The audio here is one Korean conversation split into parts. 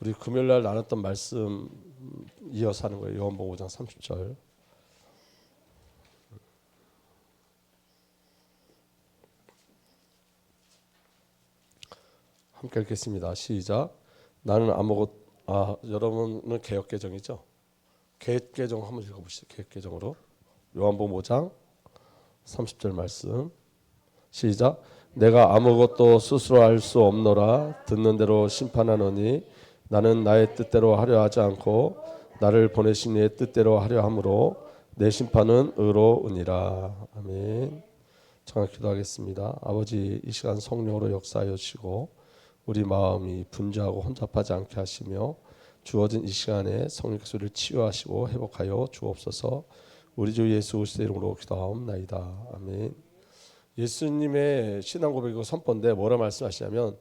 우리 금요일날 나눴던 말씀 이어서 하는 거예요. 요한복음 5장 30절. 함께 읽겠습니다. 시작. 나는 여러분은 개역개정이죠. 개역개정 한번 읽어보시죠. 개역개정으로 요한복음 5장 30절 말씀 시작. 내가 아무것도 스스로 할 수 없노라. 듣는 대로 심판하노니 나는 나의 뜻대로 하려 하지 않고 나를 보내신 이의 뜻대로 하려 함으로 내 심판은 의로우니라. 아멘. 정확히 기도하겠습니다. 아버지, 이 시간 성령으로 역사하여 주시고 우리 마음이 분주하고 혼잡하지 않게 하시며 주어진 이 시간에 성령의 소리를 치유하시고 회복하여 주옵소서. 우리 주 예수 그리스도의 이름으로 기도하옵나이다. 아멘. 예수님의 신앙 고백이고 선포인데 뭐라 말씀하시냐면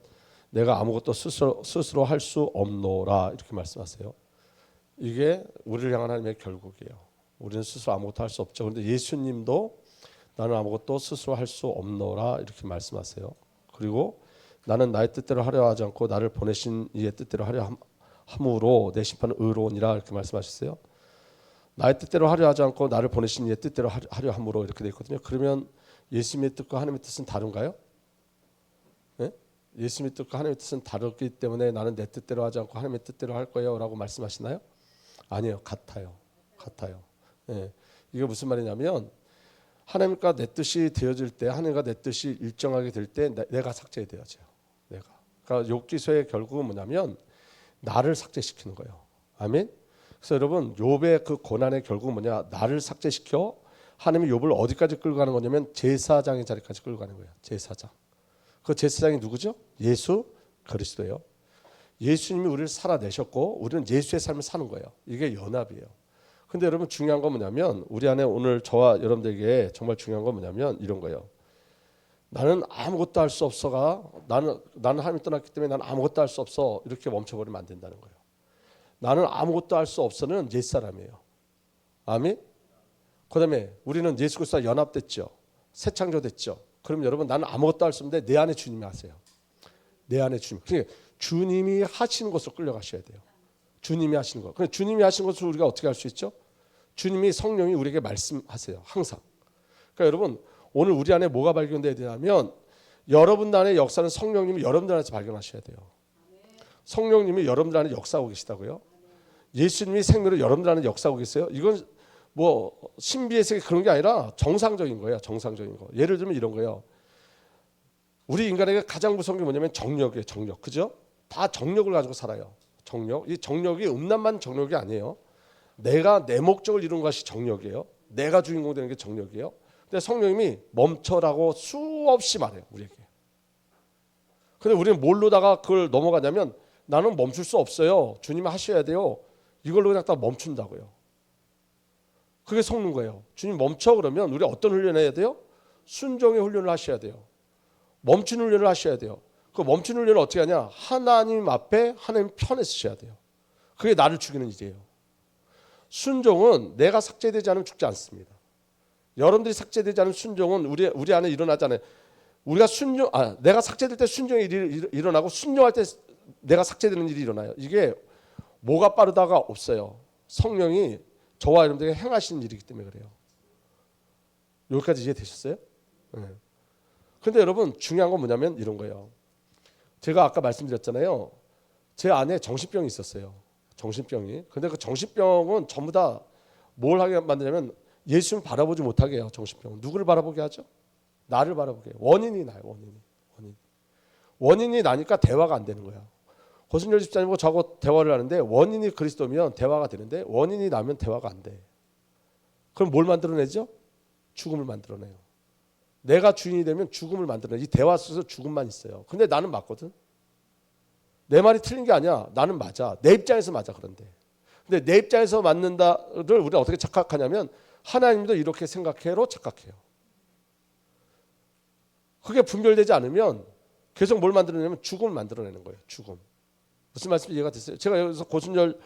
내가 아무것도 스스로 할 수 없노라 이렇게 말씀하세요. 이게 우리를 향한 하나님의 결국이에요. 우리는 스스로 아무것도 할 수 없죠. 그런데 예수님도 나는 아무것도 스스로 할 수 없노라 이렇게 말씀하세요. 그리고 나는 나의 뜻대로 하려 하지 않고 나를 보내신 이의 뜻대로 하려 함으로 내 심판은 의로우니라 이렇게 말씀하셨어요. 나의 뜻대로 하려 하지 않고 나를 보내신 이의 뜻대로 하려 함으로 이렇게 되어 있거든요. 그러면 예수님의 뜻과 하나님의 뜻은 다른가요? 네? 예수님의 뜻과 하나님의 뜻은 다르기 때문에 나는 내 뜻대로 하지 않고 하나님의 뜻대로 할 거예요 라고 말씀하시나요? 아니에요. 같아요. 네. 이게 무슨 말이냐면 하나님과 내 뜻이 되어질 때, 하나님과 내 뜻이 일정하게 될 때 내가 삭제되어져요. 그러니까 욥기서의 결국은 뭐냐면 나를 삭제시키는 거예요. 아멘. 그래서 여러분 욥의 그 고난의 결국은 뭐냐? 나를 삭제시켜 하나님이 욥을 어디까지 끌고 가는 거냐면 제사장의 자리까지 끌고 가는 거예요. 제사장. 그 제사장이 누구죠? 예수 그리스도예요. 예수님이 우리를 살아내셨고 우리는 예수의 삶을 사는 거예요. 이게 연합이에요. 근데 여러분 중요한 건 뭐냐면 우리 안에 오늘 저와 여러분들에게 정말 중요한 건 뭐냐면 이런 거예요. 나는 아무것도 할 수 없어가 나는 하나님을 떠났기 때문에 나는 아무것도 할 수 없어 이렇게 멈춰버리면 안 된다는 거예요. 나는 아무것도 할 수 없어는 옛사람이에요. 아멘. 그 다음에 우리는 예수 그리스도와 연합됐죠. 새 창조됐죠. 그럼 여러분 나는 아무것도 할 수 없는데 내 안에 주님이 하세요. 내 안에 주님. 그러니까 주님이 하시는 것으로 끌려가셔야 돼요. 주님이 하시는 것. 그러니까 주님이 하시는 것을 우리가 어떻게 할 수 있죠? 주님이 성령이 우리에게 말씀하세요. 항상. 그러니까 여러분 오늘 우리 안에 뭐가 발견돼야 되냐면 여러분 안에 역사는 성령님이 여러분들 안에서 발견하셔야 돼요. 성령님이 여러분들 안에 역사하고 계시다고요? 예수님이 생명으로 여러분들 안에 역사하고 계세요? 이건 뭐 신비의 세계 그런 게 아니라 정상적인 거예요. 정상적인 거. 예를 들면 이런 거예요. 우리 인간에게 가장 무서운 게 뭐냐면 정력이에요. 정력. 그죠? 다 정력을 가지고 살아요. 정력. 이 정력이 음란만 정력이 아니에요. 내가 내 목적을 이룬 것이 정력이에요. 내가 주인공 되는 게 정력이에요. 근데 성령님이 멈춰라고 수없이 말해요. 우리에게. 근데 우리는 뭘로다가 그걸 넘어가냐면 나는 멈출 수 없어요. 주님이 하셔야 돼요. 이걸로 그냥 딱 멈춘다고요. 그게 속는 거예요. 주님 멈춰 그러면 우리 어떤 훈련을 해야 돼요? 순종의 훈련을 하셔야 돼요. 멈춘 훈련을 하셔야 돼요. 그 멈춘 훈련을 어떻게 하냐? 하나님 앞에 하나님 편에 서셔야 돼요. 그게 나를 죽이는 일이에요. 순종은 내가 삭제되지 않으면 죽지 않습니다. 여러분들이 삭제되지 않은 순종은 우리 안에 일어나잖아요. 우리가 내가 삭제될 때 순종이 일어나고 순종할 때 내가 삭제되는 일이 일어나요. 이게 뭐가 빠르다가 없어요. 성령이 저와 여러분들에게 행하시는 일이기 때문에 그래요. 여기까지 이해되셨어요? 네. 근데 여러분 중요한 건 뭐냐면 이런 거예요. 제가 아까 말씀드렸잖아요. 제 안에 정신병이 있었어요. 정신병이. 근데 그 정신병은 전부 다 뭘 하게 만드냐면 예수님을 바라보지 못하게 해요. 정신병은. 누구를 바라보게 하죠? 나를 바라보게 해요. 원인이 나요. 원인이 나니까 대화가 안 되는 거야. 고순열 집사님하고 저하고 대화를 하는데 원인이 그리스도면 대화가 되는데 원인이 나면 대화가 안 돼. 그럼 뭘 만들어내죠? 죽음을 만들어내요. 내가 주인이 되면 죽음을 만들어내요. 이 대화 속에서 죽음만 있어요. 근데 나는 맞거든. 내 말이 틀린 게 아니야. 나는 맞아. 내 입장에서 맞아. 그런데 근데 내 입장에서 맞는다를 우리가 어떻게 착각하냐면 하나님도 이렇게 생각해로 착각해요. 그게 분별되지 않으면 계속 뭘 만들어내냐면 죽음을 만들어내는 거예요. 죽음. 무슨 말씀인지 이해가 됐어요? 제가 여기서 고순열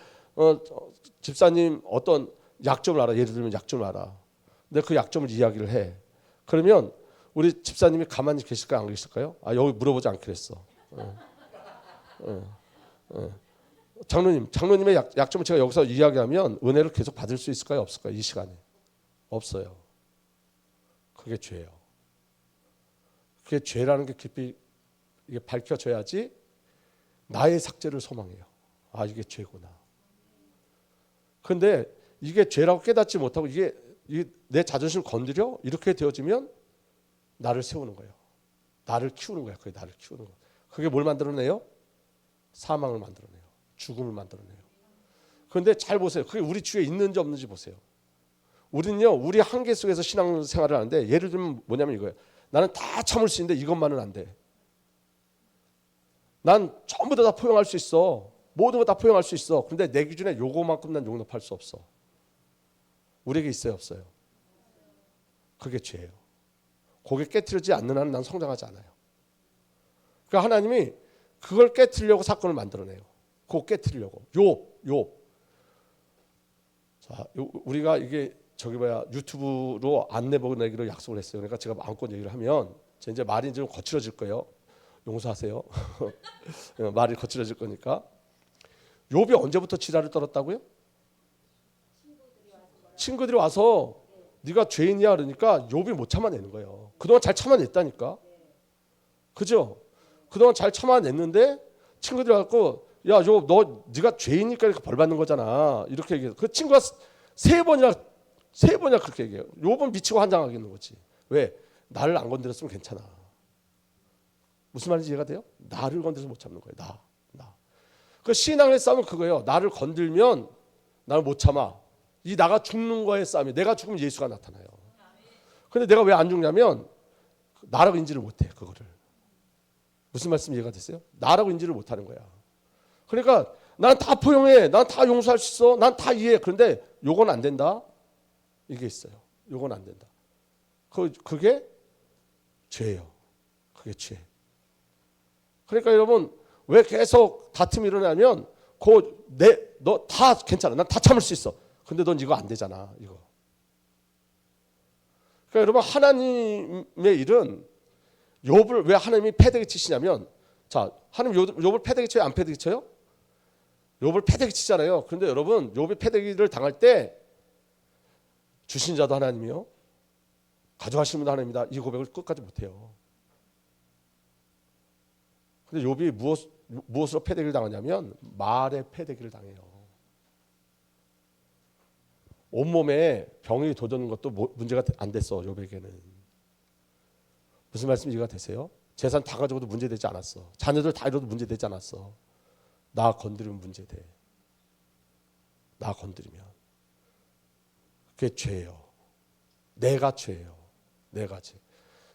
집사님 어떤 약점을 알아. 예를 들면 약점을 알아. 근데 그 약점을 이야기를 해. 그러면 우리 집사님이 가만히 계실까요? 안 계실까요? 여기 물어보지 않기로 했어. 장로님의 약점을 제가 여기서 이야기하면 은혜를 계속 받을 수 있을까요? 없을까요? 이 시간에. 없어요. 그게 죄예요. 그게 죄라는 게 깊이 이게 밝혀져야지 나의 삭제를 소망해요. 아, 이게 죄구나. 그런데 이게 죄라고 깨닫지 못하고 이게 내 자존심을 건드려 이렇게 되어지면 나를 세우는 거예요. 나를 키우는 거예요. 그게 나를 키우는 거예요. 그게 뭘 만들어내요? 사망을 만들어내요. 죽음을 만들어내요. 그런데 잘 보세요. 그게 우리 주위에 있는지 없는지 보세요. 우리는요, 우리 한계 속에서 신앙생활을 하는데 예를 들면 뭐냐면 이거예요. 나는 다 참을 수 있는데 이것만은 안 돼. 난 전부 다 포용할 수 있어. 모든 거 다 포용할 수 있어. 근데 내 기준에 요거만큼 난 용납할 수 없어. 우리에게 있어요, 없어요? 그게 죄예요. 그게 깨트리지 않는 한은 난 성장하지 않아요. 그러니까 하나님이 그걸 깨트리려고 사건을 만들어내요. 그거 깨트리려고. 욥. 자, 우리가 이게 유튜브로 안내 보내기로 약속을 했어요. 그러니까 제가 마음껏 얘기를 하면 이제 말이 좀 거칠어질 거예요. 용서하세요. 말이 거칠어질 거니까. 욥이 언제부터 지랄을 떨었다고요? 친구들이 와서 네가 죄인이야 그러니까 욥이 못 참아내는 거예요. 그동안 잘 참아냈다니까. 그죠? 그동안 잘 참아냈는데 친구들이 와서 야, 욥 네가 죄인이니까 이렇게 벌 받는 거잖아. 이렇게 얘기해요. 그 친구가 세 번이나 그렇게 얘기해요. 욥은 미치고 환장하겠는 거지. 왜? 나를 안 건드렸으면 괜찮아. 무슨 말인지 이해가 돼요? 나를 건드려서 못 참는 거예요. 나. 그 신앙의 싸움은 그거예요. 나를 건들면 나를 못 참아. 이 나가 죽는 거의 싸움이에요. 내가 죽으면 예수가 나타나요. 근데 내가 왜 안 죽냐면 나라고 인지를 못해. 그거를. 무슨 말씀 이해가 됐어요? 나라고 인지를 못하는 거야. 그러니까 난 다 포용해. 난 다 용서할 수 있어. 난 다 이해해. 그런데 요건 안 된다. 이게 있어요. 요건 안 된다. 그게 죄예요. 그게 죄. 그러니까 여러분 왜 계속 다툼이 일어나면 너 다 괜찮아. 난 다 참을 수 있어. 근데 넌 이거 안 되잖아. 이거. 그러니까 여러분 하나님의 일은 욥을 왜 하나님이 패대기 치시냐면 자, 하나님 욥을 패대기 쳐요? 안 패대기 쳐요? 욥을 패대기 치잖아요. 그런데 여러분 욥이 패대기를 당할 때 주신 자도 하나님이요. 가져가시는 분도 하나님이다. 이 고백을 끝까지 못해요. 근데 욥이 무엇으로 패대기를 당하냐면 말에 패대기를 당해요. 온몸에 병이 돋는 것도 문제가 안 됐어. 욥에게는. 무슨 말씀 이해가 되세요? 재산 다 가져도 문제되지 않았어. 자녀들 다 잃어도 문제되지 않았어. 나 건드리면 문제돼. 나 건드리면. 그게 죄예요. 내가 죄예요. 내가 죄.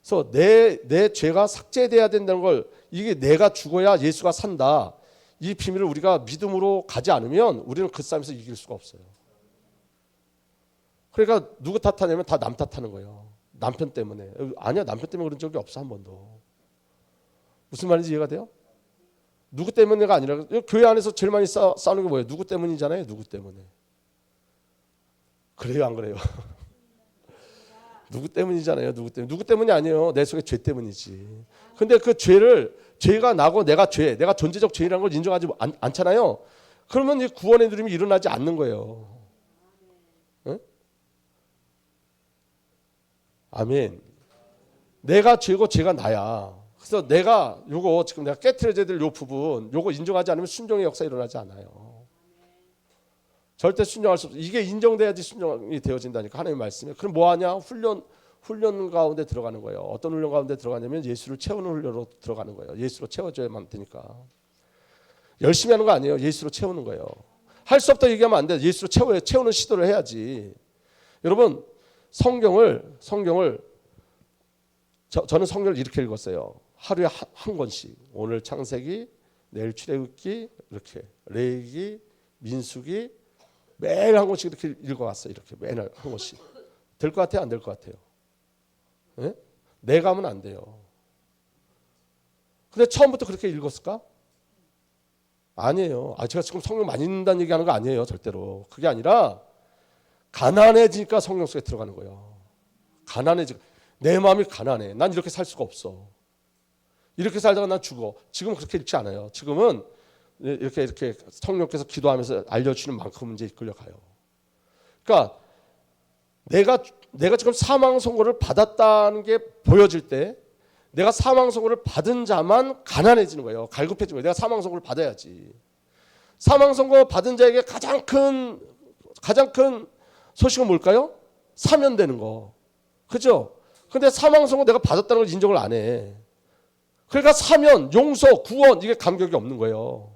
그래서 내 죄가 삭제돼야 된다는 걸 이게 내가 죽어야 예수가 산다. 이 비밀을 우리가 믿음으로 가지 않으면 우리는 그 싸움에서 이길 수가 없어요. 그러니까 누구 탓하냐면 다 남 탓하는 거예요. 남편 때문에. 아니야, 남편 때문에 그런 적이 없어 한 번도. 무슨 말인지 이해가 돼요? 누구 때문에가 아니라 교회 안에서 제일 많이 싸우는 게 뭐예요? 누구 때문이잖아요. 누구 때문에. 그래요, 안 그래요? 누구 때문이잖아요. 누구 때문이 아니에요. 내 속에 죄 때문이지. 근데 그 죄가 나고 내가 존재적 죄라는 걸 인정하지 않잖아요. 그러면 이 구원의 누림이 일어나지 않는 거예요. 응? 아멘. 내가 죄고 죄가 나야. 그래서 내가 지금 내가 깨트려져야 될 요 부분 요거 인정하지 않으면 순종의 역사 일어나지 않아요. 절대 순종할 수 없어. 이게 인정돼야지 순종이 되어진다니까 하나님의 말씀에. 그럼 뭐하냐? 훈련 가운데 들어가는 거예요. 어떤 훈련 가운데 들어가냐면 예수를 채우는 훈련으로 들어가는 거예요. 예수로 채워줘야만 되니까. 열심히 하는 거 아니에요. 예수로 채우는 거예요. 할 수 없다 얘기하면 안 돼. 예수로 채우는 시도를 해야지. 여러분 성경을 저는 성경을 이렇게 읽었어요. 하루에 한 권씩. 오늘 창세기, 내일 출애굽기, 이렇게 레위기, 민수기 매일 한 권씩 이렇게 읽어왔어요. 이렇게 매일 한 권씩. 될 것 같아요? 안 될 것 같아요? 네? 내가 하면 안 돼요. 근데 처음부터 그렇게 읽었을까? 아니에요. 제가 지금 성경 많이 읽는다는 얘기하는 거 아니에요. 절대로. 그게 아니라 가난해지니까 성경 속에 들어가는 거예요. 내 마음이 가난해. 난 이렇게 살 수가 없어. 이렇게 살다가 난 죽어. 지금 그렇게 읽지 않아요. 지금은 이렇게 성령께서 기도하면서 알려주시는 만큼 이제 이끌려가요. 그러니까 내가 지금 사망 선고를 받았다는 게 보여질 때 내가 사망 선고를 받은 자만 가난해지는 거예요. 갈급해지는 거예요. 내가 사망 선고를 받아야지. 사망 선고 받은 자에게 가장 큰 소식은 뭘까요? 사면되는 거. 그죠? 근데 사망 선고 내가 받았다는 걸 인정을 안 해. 그러니까 사면, 용서, 구원 이게 감격이 없는 거예요.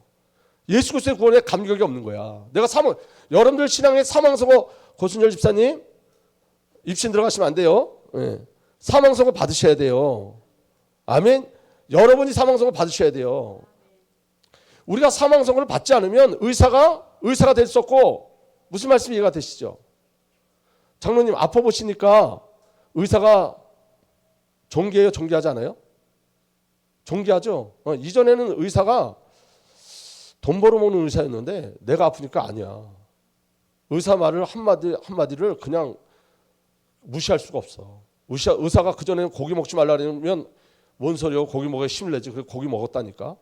예수 그리스도의 구원에 감격이 없는 거야. 여러분들 신앙의 사망 선고 고순열 집사님 입신 들어가시면 안 돼요. 네. 사망 선고 받으셔야 돼요. 아멘. 여러분이 사망 선고 받으셔야 돼요. 우리가 사망 선고를 받지 않으면 의사가 될 수 없고 무슨 말씀이 이해가 되시죠? 장로님 아파 보시니까 의사가 존귀해요? 존귀하지 않아요? 존귀하죠. 이전에는 의사가 돈 벌어먹는 의사였는데 내가 아프니까 아니야. 의사 말을 한마디를 그냥 무시할 수가 없어. 의사가 그전에는 고기 먹지 말라 그러면 뭔 소리요? 고기 먹어야 힘을 내지. 그래서 고기 먹었다니까.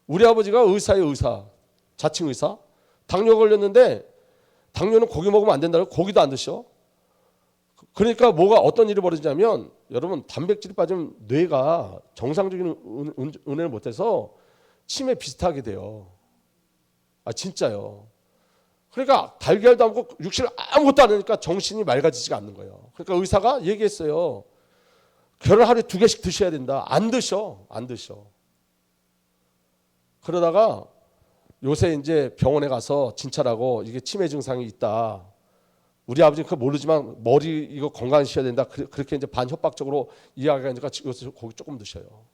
우리 아버지가 의사예요. 의사. 자칭 의사. 당뇨 걸렸는데 당뇨는 고기 먹으면 안 된다고 고기도 안 드셔. 그러니까 어떤 일이 벌어지냐면 여러분 단백질이 빠지면 뇌가 정상적인 운행을 못해서 치매 비슷하게 돼요. 진짜요. 그러니까 달걀도 안 먹고 육실 아무것도 안 하니까 정신이 맑아지지가 않는 거예요. 그러니까 의사가 얘기했어요. 결을 하루에 2개씩 드셔야 된다. 안 드셔. 그러다가 요새 이제 병원에 가서 진찰하고 이게 치매 증상이 있다. 우리 아버지는 그거 모르지만 머리 이거 건강하셔야 된다. 그렇게 이제 반협박적으로 이야기하니까 요새 고기 조금 드셔요.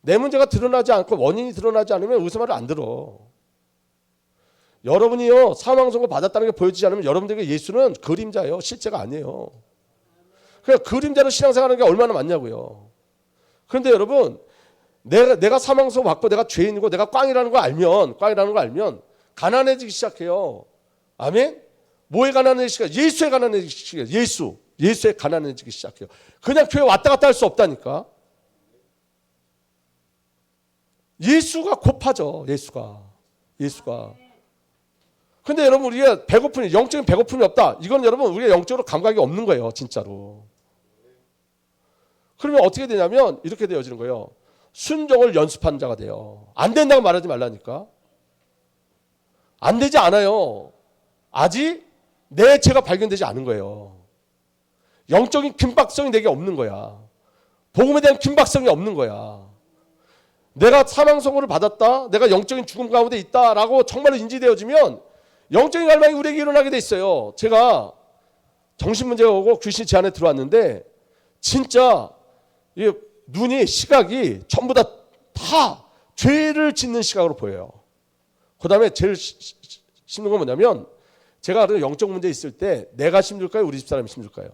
내 문제가 드러나지 않고 원인이 드러나지 않으면 의사 말을 안 들어. 여러분이요 사망 선고 받았다는 게 보여지지 않으면 여러분들에게 예수는 그림자예요. 실제가 아니에요. 그냥 그림자로 신앙생활하는 게 얼마나 많냐고요. 그런데 여러분 내가 사망 선고 받고 내가 죄인이고 내가 꽝이라는 거 알면 가난해지기 시작해요. 아멘. 뭐에 가난해지기 시작해요? 예수에 가난해지기 시작해요. 예수에 가난해지기 시작해요. 그냥 교회 왔다 갔다 할 수 없다니까. 예수가 고파져. 예수가. 근데 여러분 우리가 영적인 배고픔이 없다. 이건 여러분 우리가 영적으로 감각이 없는 거예요. 진짜로. 그러면 어떻게 되냐면 이렇게 되어지는 거예요. 순종을 연습하는 자가 돼요. 안 된다고 말하지 말라니까. 안 되지 않아요. 아직 내 죄가 발견되지 않은 거예요. 영적인 긴박성이 내게 없는 거야. 복음에 대한 긴박성이 없는 거야. 내가 사망 선고를 받았다. 내가 영적인 죽음 가운데 있다라고 정말로 인지되어지면 영적인 갈망이 우리에게 일어나게 돼 있어요. 제가 정신문제가 오고 귀신이 제 안에 들어왔는데 진짜 눈이 시각이 전부 다 죄를 짓는 시각으로 보여요. 그 다음에 제일 힘든 건 뭐냐면 제가 영적 문제 있을 때 내가 힘들까요? 우리 집사람이 힘들까요?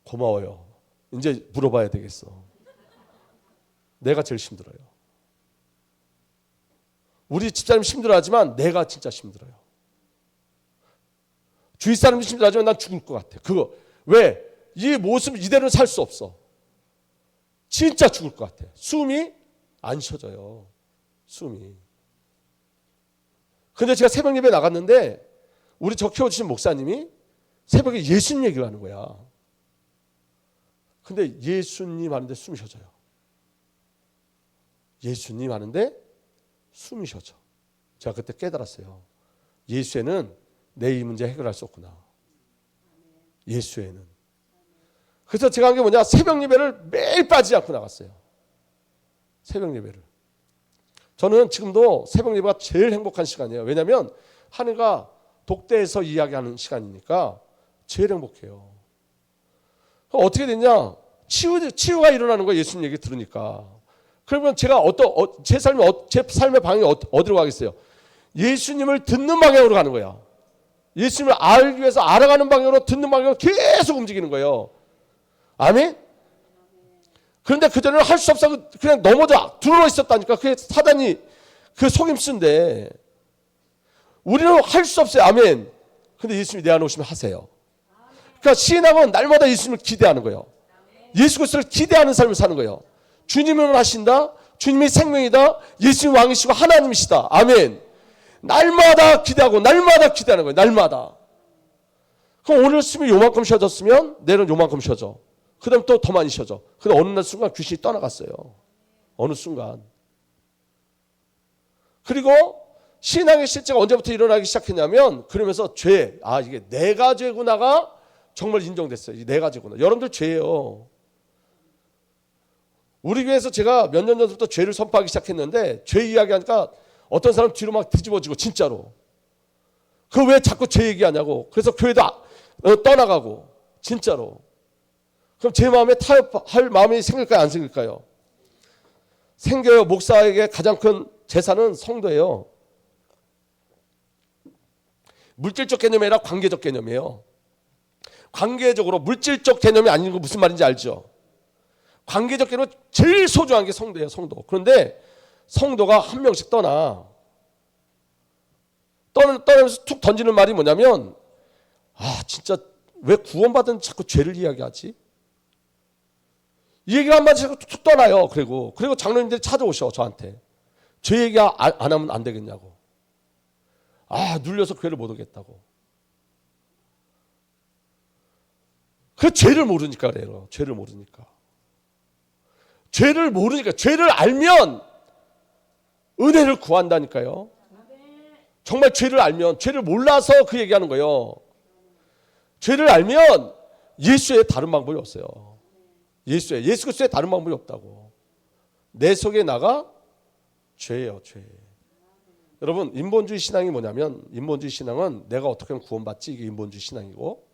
고마워요. 이제 물어봐야 되겠어. 내가 제일 힘들어요. 우리 집사람이 힘들어하지만 내가 진짜 힘들어요. 주위 사람이 힘들어하지만 난 죽을 것 같아. 왜? 이 모습 이대로는 살 수 없어. 진짜 죽을 것 같아. 숨이 안 쉬어져요. 숨이. 근데 제가 새벽 예배 나갔는데 우리 저 키워주신 목사님이 새벽에 예수님 얘기를 하는 거야. 근데 예수님 하는데 숨이 쉬어져요. 예수님 하는데 숨이 쉬어져. 제가 그때 깨달았어요. 예수에는 내 이 문제 해결할 수 없구나. 예수에는. 그래서 제가 한 게 뭐냐. 새벽 예배를 매일 빠지지 않고 나갔어요. 새벽 예배를. 저는 지금도 새벽 예배가 제일 행복한 시간이에요. 왜냐하면 하늘과 독대에서 이야기하는 시간이니까 제일 행복해요. 어떻게 됐냐? 치유가 일어나는 거예요. 예수님 얘기 들으니까. 그러면 제가 제 삶의 방향이 어디로 가겠어요? 예수님을 듣는 방향으로 가는 거야. 예수님을 알기 위해서 알아가는 방향으로 듣는 방향으로 계속 움직이는 거예요. 아멘? 그런데 그전에는 할 수 없어. 그냥 넘어져. 들어와 있었다니까. 그게 사단이 그 속임수인데 우리는 할 수 없어요. 아멘. 근데 예수님이 내 안에 오시면 하세요. 그러니까 신앙은 날마다 예수님을 기대하는 거예요. 예수 그리스도를 기대하는 삶을 사는 거예요. 주님은 하신다. 주님이 생명이다. 예수님 왕이시고 하나님이시다. 아멘. 날마다 기대하고 날마다 기대하는 거예요. 날마다. 그럼 오늘 숨이 요만큼 쉬어졌으면 내일은 요만큼 쉬어져. 그 다음 또 더 많이 쉬어져. 근데 어느 날 순간 귀신이 떠나갔어요. 어느 순간. 그리고 신앙의 실제가 언제부터 일어나기 시작했냐면 그러면서 죄. 이게 내가 죄구나가 정말 인정됐어요. 이 내가 죄구나. 여러분들 죄예요. 우리 교회에서 제가 몇 년 전부터 죄를 선포하기 시작했는데 죄 이야기하니까 어떤 사람 뒤로 막 뒤집어지고 진짜로. 그 왜 자꾸 죄 얘기하냐고. 그래서 교회도 떠나가고 진짜로. 그럼 제 마음에 타협할 마음이 생길까요? 안 생길까요? 생겨요. 목사에게 가장 큰 재산은 성도예요. 물질적 개념이 아니라 관계적 개념이에요. 관계적으로 물질적 개념이 아닌 거 무슨 말인지 알죠? 관계적 개념은 제일 소중한 게 성도예요. 성도. 그런데 성도가 한 명씩 떠나면서 툭 던지는 말이 뭐냐면 진짜 왜 구원받은 자꾸 죄를 이야기하지? 이 얘기가 한마디 자꾸 툭 떠나요. 그리고 장로님들이 찾아오셔 저한테. 죄 얘기 안 하면 안 되겠냐고. 눌려서 교회를 못 오겠다고. 그 죄를 모르니까 그래요. 죄를 모르니까. 죄를 알면 은혜를 구한다니까요. 정말 죄를 알면, 죄를 몰라서 그 얘기하는 거예요. 죄를 알면 예수의 다른 방법이 없어요. 예수 그리스도의 다른 방법이 없다고. 내 속에 나가 죄예요, 죄. 여러분, 인본주의 신앙이 뭐냐면, 인본주의 신앙은 내가 어떻게 하면 구원받지? 이게 인본주의 신앙이고,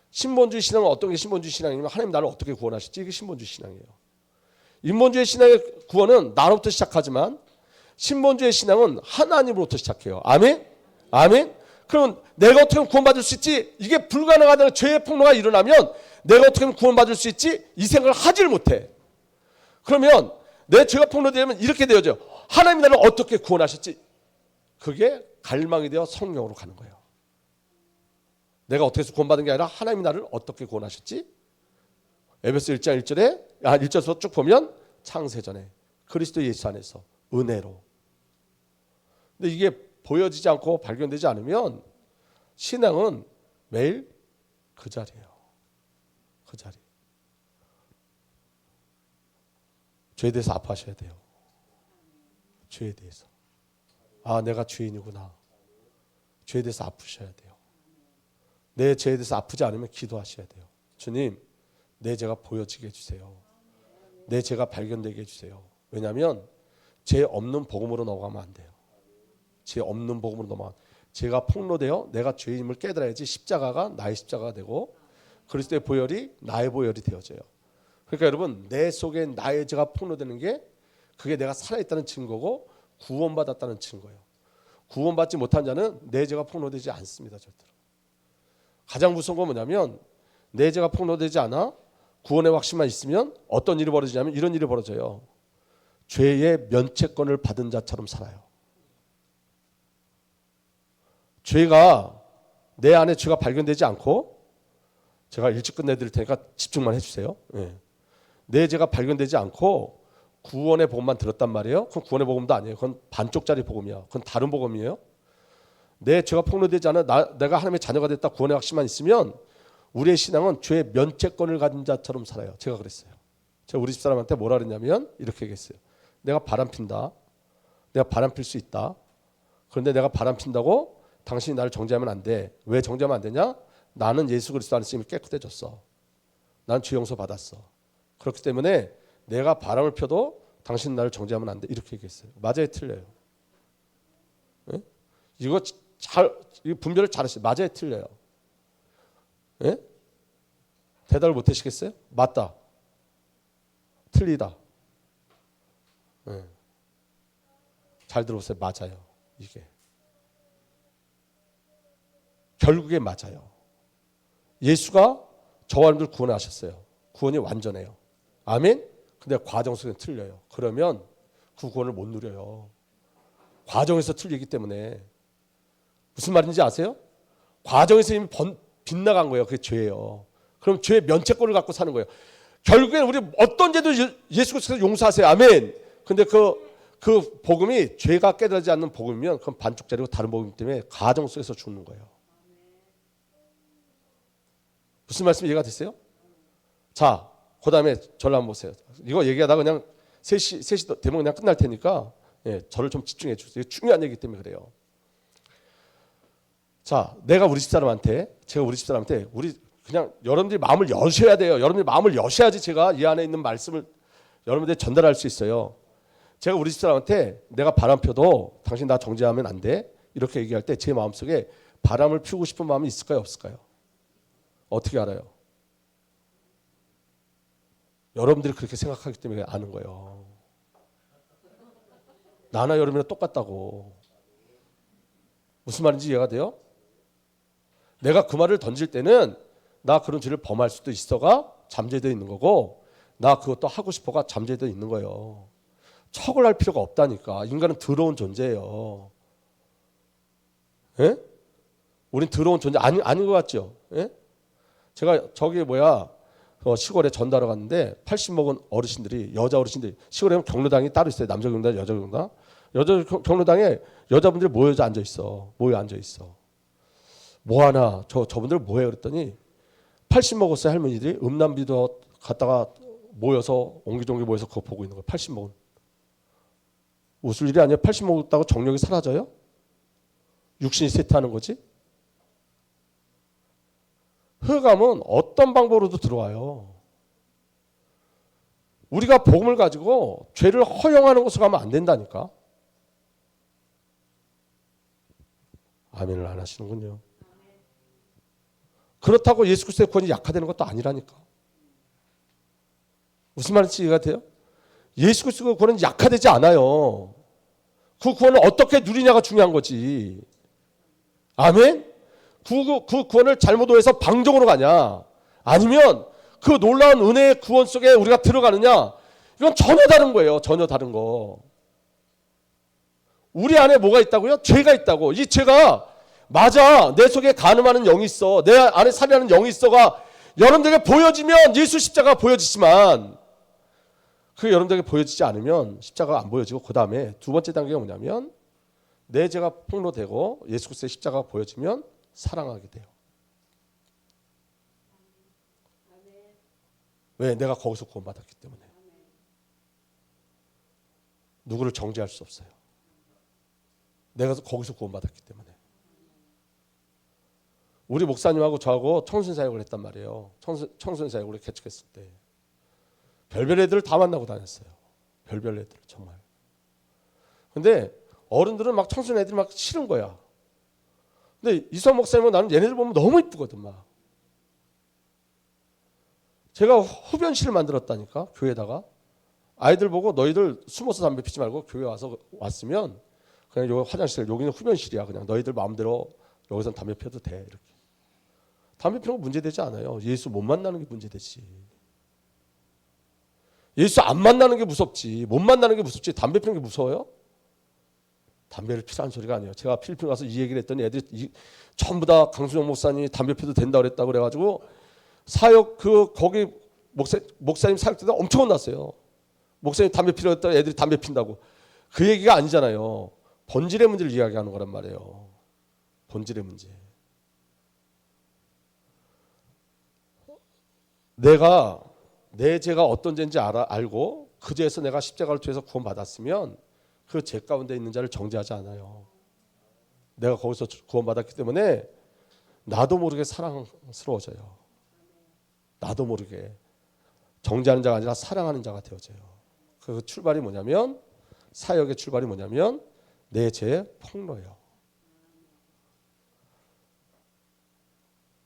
신본주의 신앙은 어떤 게 신본주의 신앙이냐면 하나님 나를 어떻게 구원하실지 이게 신본주의 신앙이에요. 인본주의 신앙의 구원은 나로부터 시작하지만 신본주의 신앙은 하나님으로부터 시작해요. 아멘? 아멘? 그럼 내가 어떻게 하면 구원받을 수 있지? 이게 불가능하다는 죄의 폭로가 일어나면 내가 어떻게 하면 구원받을 수 있지? 이 생각을 하질 못해. 그러면 내 죄가 폭로되면 이렇게 되어져요. 하나님이 나를 어떻게 구원하셨지? 그게 갈망이 되어 성령으로 가는 거예요. 내가 어떻게 해서 구원받은 게 아니라 하나님이 나를 어떻게 구원하셨지? 에베소 1장 1절에서 쭉 보면 창세전에 그리스도 예수 안에서 은혜로. 근데 이게 보여지지 않고 발견되지 않으면 신앙은 매일 그 자리예요. 그 자리. 죄에 대해서 아파하셔야 돼요. 죄에 대해서. 내가 죄인이구나. 죄에 대해서 아프셔야 돼요. 내 죄에 대해서 아프지 않으면 기도하셔야 돼요. 주님, 내 죄가 보여지게 해주세요. 내 죄가 발견되게 해주세요. 왜냐하면 죄 없는 복음으로 넘어가면 안 돼요. 죄 없는 복음으로 넘어가면 죄가 폭로되어 내가 죄임을 깨달아야지 십자가가 나의 십자가가 되고 그리스도의 보혈이 나의 보혈이 되어져요. 그러니까 여러분, 내 속에 나의 죄가 폭로되는 게 그게 내가 살아있다는 증거고 구원받았다는 증거예요. 구원받지 못한 자는 내 죄가 폭로되지 않습니다. 절대로. 가장 무서운 건 뭐냐면 내 죄가 폭로되지 않아 구원의 확신만 있으면 어떤 일이 벌어지냐면 이런 일이 벌어져요. 죄의 면책권을 받은 자처럼 살아요. 죄가 내 안에 죄가 발견되지 않고 제가 일찍 끝내드릴 테니까 집중만 해주세요. 내 죄가 발견되지 않고 구원의 복음만 들었단 말이에요. 그건 구원의 복음도 아니에요. 그건 반쪽짜리 복음이야. 그건 다른 복음이에요. 내 죄가 폭로되지 않아 내가 하나님의 자녀가 됐다 구원의 확신만 있으면 우리의 신앙은 죄의 면책권을 가진 자처럼 살아요. 제가 그랬어요. 제가 우리 집사람한테 뭐라 그랬냐면 이렇게 얘기했어요. 내가 바람핀다. 내가 바람필 수 있다. 그런데 내가 바람핀다고 당신이 나를 정죄하면 안 돼. 왜 정죄하면 안 되냐? 나는 예수 그리스도 안에서 이미 깨끗해졌어. 난 죄 용서 받았어. 그렇기 때문에 내가 바람을 펴도 당신 나를 정죄하면 안 돼. 이렇게 얘기했어요. 맞아요, 틀려요? 네? 이거 분별을 잘하시죠. 맞아요, 틀려요? 네? 대답을 못 하시겠어요? 맞다. 틀리다. 네. 잘 들어보세요. 맞아요. 이게. 결국에 맞아요. 예수가 저와 여러분들 구원하셨어요. 구원이 완전해요. 아멘? 근데 과정 속에 틀려요. 그러면 그 구원을 못 누려요. 과정에서 틀리기 때문에. 무슨 말인지 아세요? 과정에서 이미 빗나간 거예요. 그게 죄예요. 그럼 죄의 면책권을 갖고 사는 거예요. 결국엔 우리 어떤 죄도 예수 그리스도께서 용서하세요. 아멘. 근데 그 복음이 죄가 깨달지 않는 복음이면 그건 반쪽짜리고 다른 복음 때문에 가정 속에서 죽는 거예요. 무슨 말씀 이해가 됐어요? 자, 그 다음에 저를 한번 보세요. 이거 얘기하다가 그냥 3시 되면 그냥 끝날 테니까 저를 좀 집중해 주세요. 중요한 얘기 때문에 그래요. 자, 제가 우리 집사람한테 우리 그냥 여러분들이 마음을 여셔야 돼요. 여러분들이 마음을 여셔야지 제가 이 안에 있는 말씀을 여러분들이 전달할 수 있어요. 제가 우리 집사람한테 내가 바람 펴도 당신 나 정죄하면 안 돼. 이렇게 얘기할 때 제 마음속에 바람을 피우고 싶은 마음이 있을까요? 없을까요? 어떻게 알아요? 여러분들이 그렇게 생각하기 때문에 아는 거예요. 나나 여러분이랑 똑같다고. 무슨 말인지 이해가 돼요? 내가 그 말을 던질 때는 나 그런 죄를 범할 수도 있어가 잠재되어 있는 거고 나 그것도 하고 싶어가 잠재되어 있는 거예요. 척을 할 필요가 없다니까. 인간은 더러운 존재예요. 예? 우린 더러운 존재 아닌 것 같죠? 예? 제가 저기 시골에 전달하러 갔는데 80 먹은 어르신들이 여자 어르신들이 시골에 보면 경로당이 따로 있어요. 남자 경로당, 여자 경로당. 여자 경로당에 여자분들이 모여 앉아 있어. 뭐 하나 저분들 뭐해 그랬더니 80 먹었어요. 할머니들이 음란비도 갔다가 모여서 옹기종기 모여서 그거 보고 있는 거예요. 80 먹은. 웃을 일이 아니에요. 80 먹었다고 정력이 사라져요? 육신이 쇠퇴하는 거지? 흑암은 어떤 방법으로도 들어와요. 우리가 복음을 가지고 죄를 허용하는 곳으로 가면 안 된다니까. 아멘을 안 하시는군요. 그렇다고 예수 그리스도의 구원이 약화되는 것도 아니라니까. 무슨 말인지 이해가 돼요? 예수 그리스도의 구원은 약화되지 않아요. 그 구원을 어떻게 누리냐가 중요한 거지. 아멘? 그 구원을 잘못 오해서 방종으로 가냐, 아니면 그 놀라운 은혜의 구원 속에 우리가 들어가느냐, 이건 전혀 다른 거예요. 전혀 다른 거. 우리 안에 뭐가 있다고요? 죄가 있다고. 이 죄가 맞아, 내 속에 간음하는 영이 있어, 내 안에 살인하는 영이 있어가 여러분들에게 보여지면 예수 십자가가 보여지지만 그게 여러분들에게 보여지지 않으면 십자가가 안 보여지고, 그 다음에 두 번째 단계가 뭐냐면 내 죄가 폭로되고 예수 그리스도의 십자가가 보여지면 사랑하게 돼요. 왜? 내가 거기서 구원받았기 때문에. 누구를 정죄할 수 없어요. 내가 거기서 구원받았기 때문에. 우리 목사님하고 저하고 청순 사역을 했단 말이에요. 청순 사역을 개척했을 때 별별 애들을 다 만나고 다녔어요. 별별 애들 정말. 근데 어른들은 막 청순 애들이 막 싫은 거야. 근데 이수환 목사님은 나는 얘네들 보면 너무 이쁘거든 막. 제가 흡연실을 만들었다니까, 교회에다가. 아이들 보고 너희들 숨어서 담배 피지 말고 교회 왔으면 그냥 여기 화장실, 여기는 흡연실이야. 그냥 너희들 마음대로 여기선 담배 피워도 돼. 이렇게. 담배 피우는 거 문제되지 않아요. 예수 못 만나는 게 문제되지. 예수 안 만나는 게 무섭지. 못 만나는 게 무섭지. 담배 피우는 게 무서워요? 담배를 피라는 소리가 아니에요. 제가 필리핀 가서 이 얘기를 했더니 애들이 전부 다 강수영 목사님이 담배 피워도 된다고 그랬다고 그래가지고 사역 거기 목사님 사역 때도 엄청 혼났어요. 목사님 담배 피웠다고 애들이 담배 핀다고. 그 얘기가 아니잖아요. 본질의 문제를 이야기하는 거란 말이에요. 본질의 문제. 내가 내 죄가 어떤 죄인지 알고 그 죄에서 내가 십자가를 통해서 구원받았으면 그 죄 가운데 있는 자를 정죄하지 않아요. 내가 거기서 구원받았기 때문에 나도 모르게 사랑스러워져요. 나도 모르게 정죄하는 자가 아니라 사랑하는 자가 되어져요. 그 출발이 뭐냐면, 사역의 출발이 뭐냐면 내 죄의 폭로예요.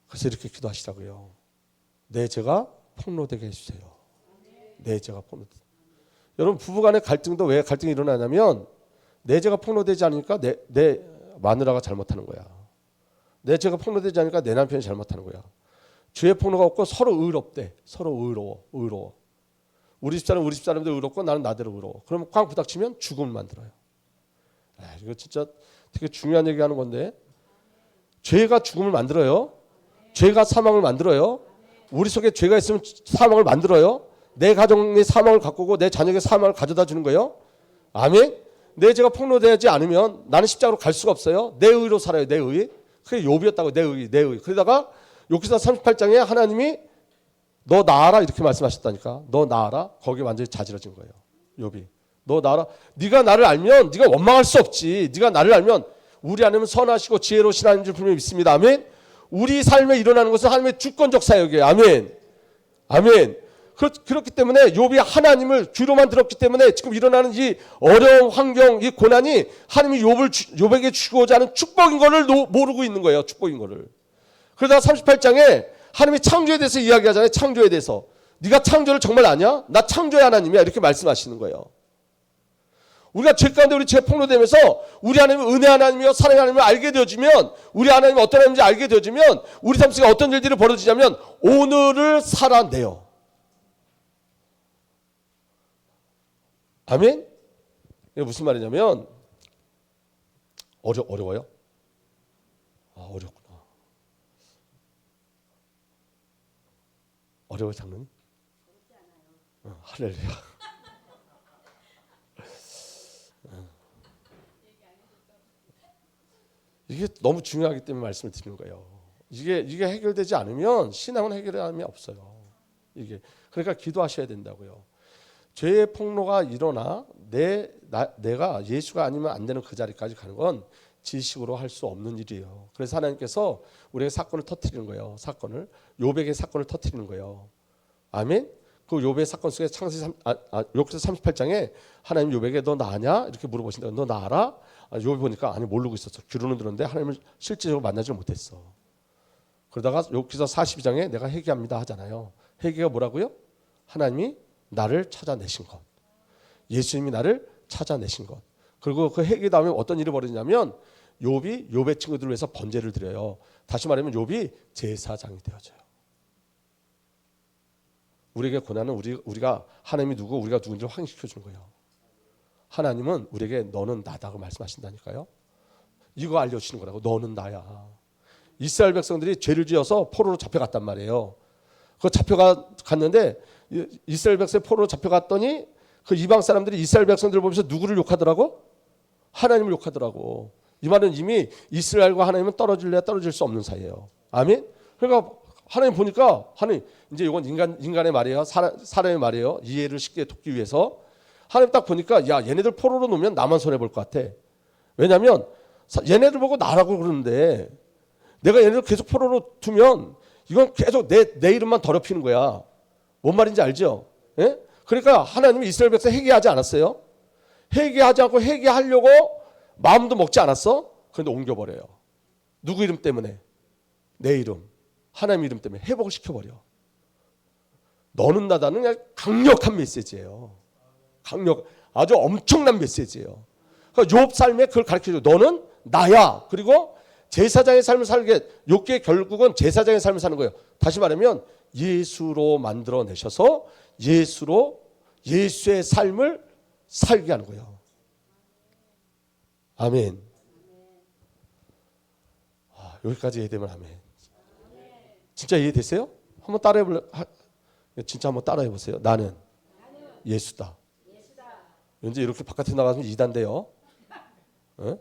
그래서 이렇게 기도하시라고요. 내 죄가 폭로되게 해주세요. 내 죄가 폭로되게. 여러분 부부간의 갈등도 왜 갈등이 일어나냐면 내 죄가 폭로되지 않으니까 내 마누라가 잘못하는 거야. 내 죄가 폭로되지 않으니까 내 남편이 잘못하는 거야. 죄의 폭로가 없고 서로 의롭대. 서로 의로워. 우리 집사람도 의롭고 나는 나대로 의로워. 그러면 꽝 부닥치면 죽음을 만들어요. 이거 진짜 되게 중요한 얘기하는 건데, 죄가 죽음을 만들어요. 죄가 사망을 만들어요. 우리 속에 죄가 있으면 사망을 만들어요. 내 가정의 사망을 가꾸고 내 자녀에게 사망을 가져다 주는 거예요. 아멘. 내 죄가 폭로되지 않으면 나는 십자가로 갈 수가 없어요. 내 의로 살아요. 내 의. 그게 욥이었다고. 내 의, 내 의. 그러다가 욥기서 38장에 하나님이 너 나아라 이렇게 말씀하셨다니까. 너 나아라. 거기에 완전히 자지러진 거예요. 욥이. 너 나아라. 네가 나를 알면 네가 원망할 수 없지. 네가 나를 알면 우리 하나님은 선하시고 지혜로우신 하나님인 줄 분명히 믿습니다. 아멘. 우리 삶에 일어나는 것은 하나님의 주권적 사역이에요. 아멘. 아멘. 그렇기 때문에 욥이 하나님을 귀로만 들었기 때문에 지금 일어나는 이 어려운 환경, 이 고난이 하나님이 욥에게 주고자 하는 축복인 것을 모르고 있는 거예요. 축복인 것을. 그러다가 38장에 하나님이 창조에 대해서 이야기하잖아요. 창조에 대해서. 네가 창조를 정말 아냐? 나 창조의 하나님이야. 이렇게 말씀하시는 거예요. 우리가 죄 가운데 우리 죄 폭로되면서 우리 하나님은 은혜 하나님이요 사랑의 하나님을 알게 되어지면, 우리 하나님이 어떤 하나님인지 알게 되어지면 우리 삶 속에 어떤 일들이 벌어지냐면 오늘을 살아내요. 아멘? 이게 무슨 말이냐면 어려워요? 어렵구나. 어려워요, 장로님? 할렐루야. 이게 너무 중요하기 때문에 말씀을 드리는 거예요. 이게 해결되지 않으면 신앙은 해결함이 없어요. 이게 그러니까 기도하셔야 된다고요. 죄의 폭로가 일어나 내가 예수가 아니면 안 되는 그 자리까지 가는 건 지식으로 할 수 없는 일이에요. 그래서 하나님께서 우리에게 사건을 터뜨리는 거예요. 사건을 욥에게 사건을 터뜨리는 거예요. 아멘. 그 욥의 사건 속에 욥기서 38장에 하나님 욥에게 너 나아냐 이렇게 물어보신다. 너 나아라? 욥이 보니까 아니 모르고 있었어. 귀로는 들었는데 하나님을 실제적으로 만나지 못했어. 그러다가 욥기서 42장에 내가 회개합니다 하잖아요. 회개가 뭐라고요? 하나님이 나를 찾아내신 것. 예수님이 나를 찾아내신 것. 그리고 그 회개 다음에 어떤 일이 벌어지냐면 욥이 욥의 친구들을 위해서 번제를 드려요. 다시 말하면 욥이 제사장이 되어져요. 우리에게 고난은 우리가 하나님이 누구 우리가 누군지 확인시켜 주는 거예요. 하나님은 우리에게 너는 나다고 말씀하신다니까요. 이거 알려주시는 거라고. 너는 나야. 이스라엘 백성들이 죄를 지어서 포로로 잡혀갔단 말이에요. 그 잡혀갔는데 이스라엘 백성이 포로로 잡혀갔더니 그 이방 사람들이 이스라엘 백성들을 보면서 누구를 욕하더라고? 하나님을 욕하더라고. 이 말은 이미 이스라엘과 하나님은 떨어질래야 떨어질 수 없는 사이예요. 아멘? 그러니까 하나님 보니까 하나님 이제 이건 인간의 말이에요. 사람의 말이에요. 이해를 쉽게 돕기 위해서 하나님 딱 보니까 야 얘네들 포로로 놓으면 나만 손해 볼 것 같아. 왜냐하면 얘네들 보고 나라고 그러는데 내가 얘네들 계속 포로로 두면 이건 계속 내 이름만 더럽히는 거야. 뭔 말인지 알죠? 예? 그러니까 하나님이 이스라엘 백성 회개하지 않았어요. 회개하지 않고 회개하려고 마음도 먹지 않았어. 그런데 옮겨버려요. 누구 이름 때문에? 내 이름. 하나님 이름 때문에 회복을 시켜버려. 너는 나다는 그냥 강력한 메시지예요. 아주 엄청난 메시지예요. 그러니까 욥 삶에 그걸 가르쳐줘. 너는 나야. 그리고 제사장의 삶을 살게. 욥기의 결국은 제사장의 삶을 사는 거예요. 다시 말하면 예수로 만들어내셔서 예수의 삶을 살게 하는 거예요. 아멘. 여기까지 이해되면 아멘. 진짜 이해되세요? 한번 따라해볼래요? 진짜 한번 따라해보세요. 나는 예수다. 왠지 이렇게 바깥에 나가면 이단데요. 어?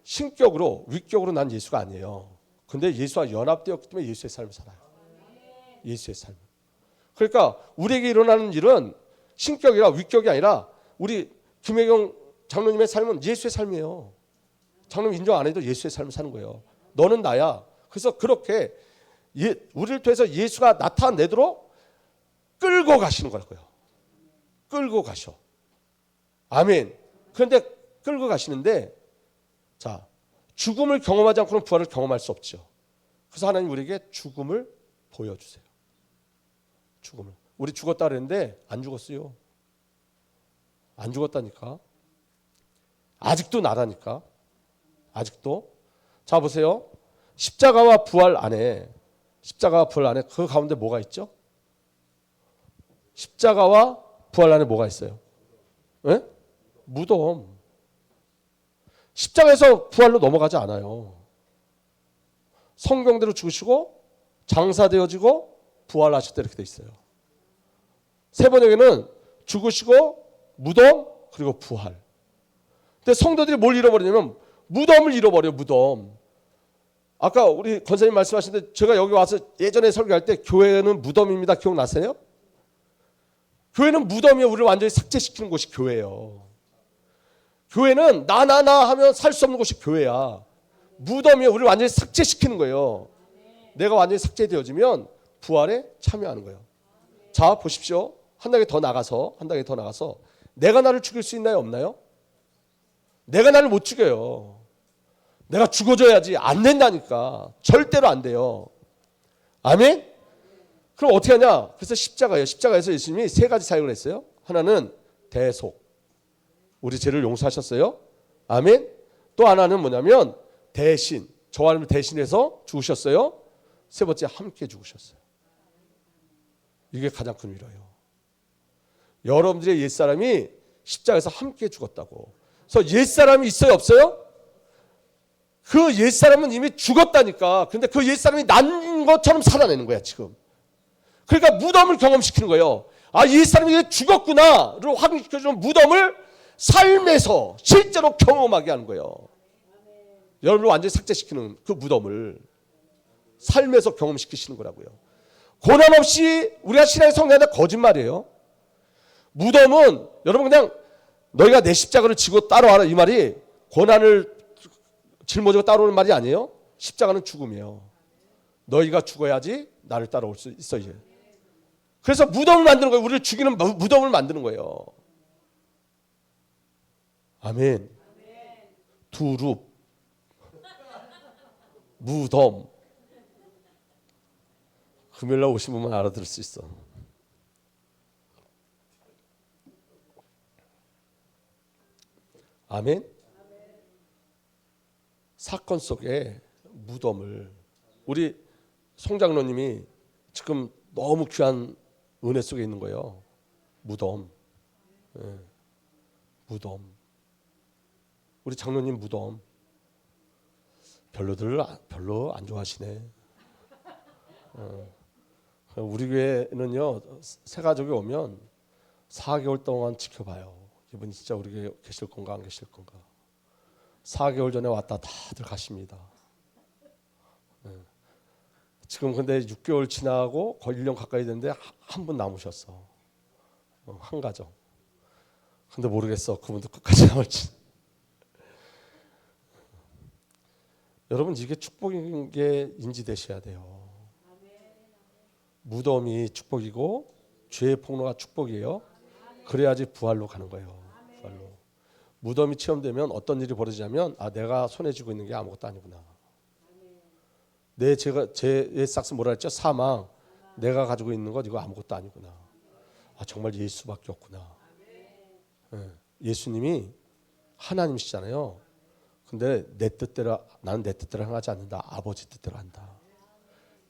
신격으로 위격으로 난 예수가 아니에요. 근데 예수와 연합되었기 때문에 예수의 삶을 살아요. 예수의 삶. 그러니까 우리에게 일어나는 일은 신격이라 위격이 아니라 우리 김혜경 장로님의 삶은 예수의 삶이에요. 장로님 인정 안 해도 예수의 삶을 사는 거예요. 너는 나야. 그래서 그렇게 우리를 통해서 예수가 나타내도록 끌고 가시는 거라고요. 끌고 가셔. 아멘. 그런데 끌고 가시는데 자 죽음을 경험하지 않고는 부활을 경험할 수 없죠. 그래서 하나님 우리에게 죽음을 보여주세요. 죽음을. 우리 죽었다 그랬는데 안 죽었어요. 안 죽었다니까. 아직도 나라니까. 아직도. 자 보세요. 십자가와 부활 안에 그 가운데 뭐가 있죠? 십자가와 부활 안에 뭐가 있어요? 네? 무덤. 십자가에서 부활로 넘어가지 않아요. 성경대로 죽으시고 장사되어지고 부활하셨다 이렇게 돼 있어요. 세 번역에는 죽으시고 무덤 그리고 부활. 근데 성도들이 뭘 잃어버리냐면 무덤을 잃어버려. 무덤. 아까 우리 권사님 말씀하셨는데 제가 여기 와서 예전에 설교할 때 교회는 무덤입니다. 기억나세요? 교회는 무덤이에요. 우리를 완전히 삭제시키는 곳이 교회예요. 교회는 나 하면 살 수 없는 곳이 교회야. 무덤이에요. 우리를 완전히 삭제시키는 거예요. 내가 완전히 삭제되어지면 부활에 참여하는 거예요. 자, 보십시오. 한 단계 더 나가서 내가 나를 죽일 수 있나요? 없나요? 내가 나를 못 죽여요. 내가 죽어줘야지. 안 된다니까. 절대로 안 돼요. 아멘? 그럼 어떻게 하냐? 그래서 십자가예요. 십자가에서 예수님이 세 가지 사역을 했어요. 하나는 대속. 우리 죄를 용서하셨어요. 아멘? 또 하나는 뭐냐면 대신. 저와 대신해서 죽으셨어요. 세 번째 함께 죽으셨어요. 이게 가장 큰 위로예요. 여러분들의 옛사람이 십자가에서 함께 죽었다고. 그래서 옛사람이 있어요? 없어요? 그 옛사람은 이미 죽었다니까. 근데 그 옛사람이 난 것처럼 살아내는 거야 지금. 그러니까 무덤을 경험시키는 거예요. 아, 옛사람이 죽었구나를 확인시켜주는 무덤을 삶에서 실제로 경험하게 하는 거예요. 여러분을 완전히 삭제시키는 그 무덤을 삶에서 경험시키시는 거라고요. 고난 없이 우리가 신앙의 성장한다 거짓말이에요. 무덤은 여러분 그냥 너희가 내 십자가를 지고 따라와라 이 말이 고난을 짊어지고 따라오는 말이 아니에요. 십자가는 죽음이에요. 너희가 죽어야지 나를 따라올 수 있어 이제. 그래서 무덤을 만드는 거예요. 우리를 죽이는 무덤을 만드는 거예요. 아멘. 두룹 무덤. 금요일날 오신 분만 알아들을 수 있어. 아멘. 사건 속에 무덤을 우리 송장로님이 지금 너무 귀한 은혜 속에 있는 거예요. 무덤. 예. 무덤. 우리 장로님 무덤. 별로 안 좋아하시네. 우리 교회는요 새 가족이 오면 4개월 동안 지켜봐요. 이분이 진짜 우리 교회에 계실 건가 안 계실 건가. 4개월 전에 왔다 다들 가십니다. 지금 근데 6개월 지나고 거의 1년 가까이 됐는데 한 분 남으셨어. 한 가정. 근데 모르겠어. 그분도 끝까지 남을지. 여러분 이게 축복인 게 인지되셔야 돼요. 무덤이 축복이고 죄의 폭로가 축복이에요. 그래야지 부활로 가는 거예요. 부활로. 무덤이 체험되면 어떤 일이 벌어지냐면 아 내가 손에 쥐고 있는 게 아무것도 아니구나. 제 싹스 뭐라 했죠? 사망. 내가 가지고 있는 것 이거 아무것도 아니구나. 아 정말 예수밖에 없구나. 예수님이 하나님이시잖아요. 근데 내 뜻대로 나는 내 뜻대로 행하지 않는다. 아버지 뜻대로 한다.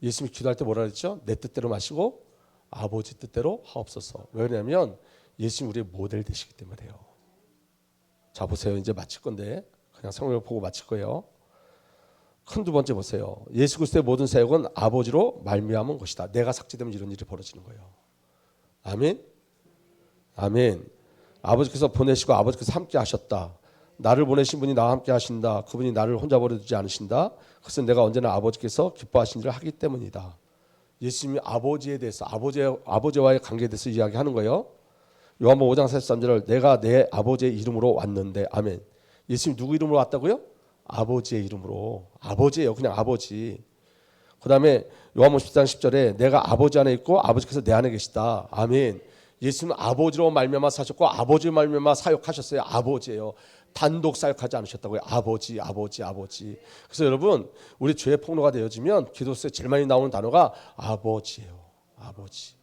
예수님이 기도할 때 뭐라 그랬죠? 내 뜻대로 마시고 아버지 뜻대로 하옵소서. 왜냐하면 예수님 우리의 모델 되시기 때문에요. 자 보세요. 이제 마칠 건데 그냥 성경을 보고 마칠 거예요. 큰 두 번째 보세요. 예수 그리스도의 모든 사역은 아버지로 말미암은 것이다. 내가 삭제되면 이런 일이 벌어지는 거예요. 아멘. 아멘. 아버지께서 보내시고 아버지께서 함께 하셨다. 나를 보내신 분이 나와 함께 하신다. 그분이 나를 혼자 버려두지 않으신다. 그것은 내가 언제나 아버지께서 기뻐하신 일을 하기 때문이다. 예수님이 아버지에 대해서 아버지와의 관계에 대해서 이야기하는 거예요. 요한복음 5장 43절 내가 내 아버지의 이름으로 왔는데 아멘. 예수님 누구 이름으로 왔다고요? 아버지의 이름으로. 아버지예요. 그냥 아버지. 그 다음에 요한복음 10장 10절에 내가 아버지 안에 있고 아버지께서 내 안에 계시다. 아멘. 예수님은 아버지로 말미암아 사셨고 아버지로 말미암아 사역하셨어요. 아버지예요. 단독 사역하지 않으셨다고요. 아버지. 그래서 여러분 우리 죄의 폭로가 되어지면 기도서에 제일 많이 나오는 단어가 아버지예요. 아버지.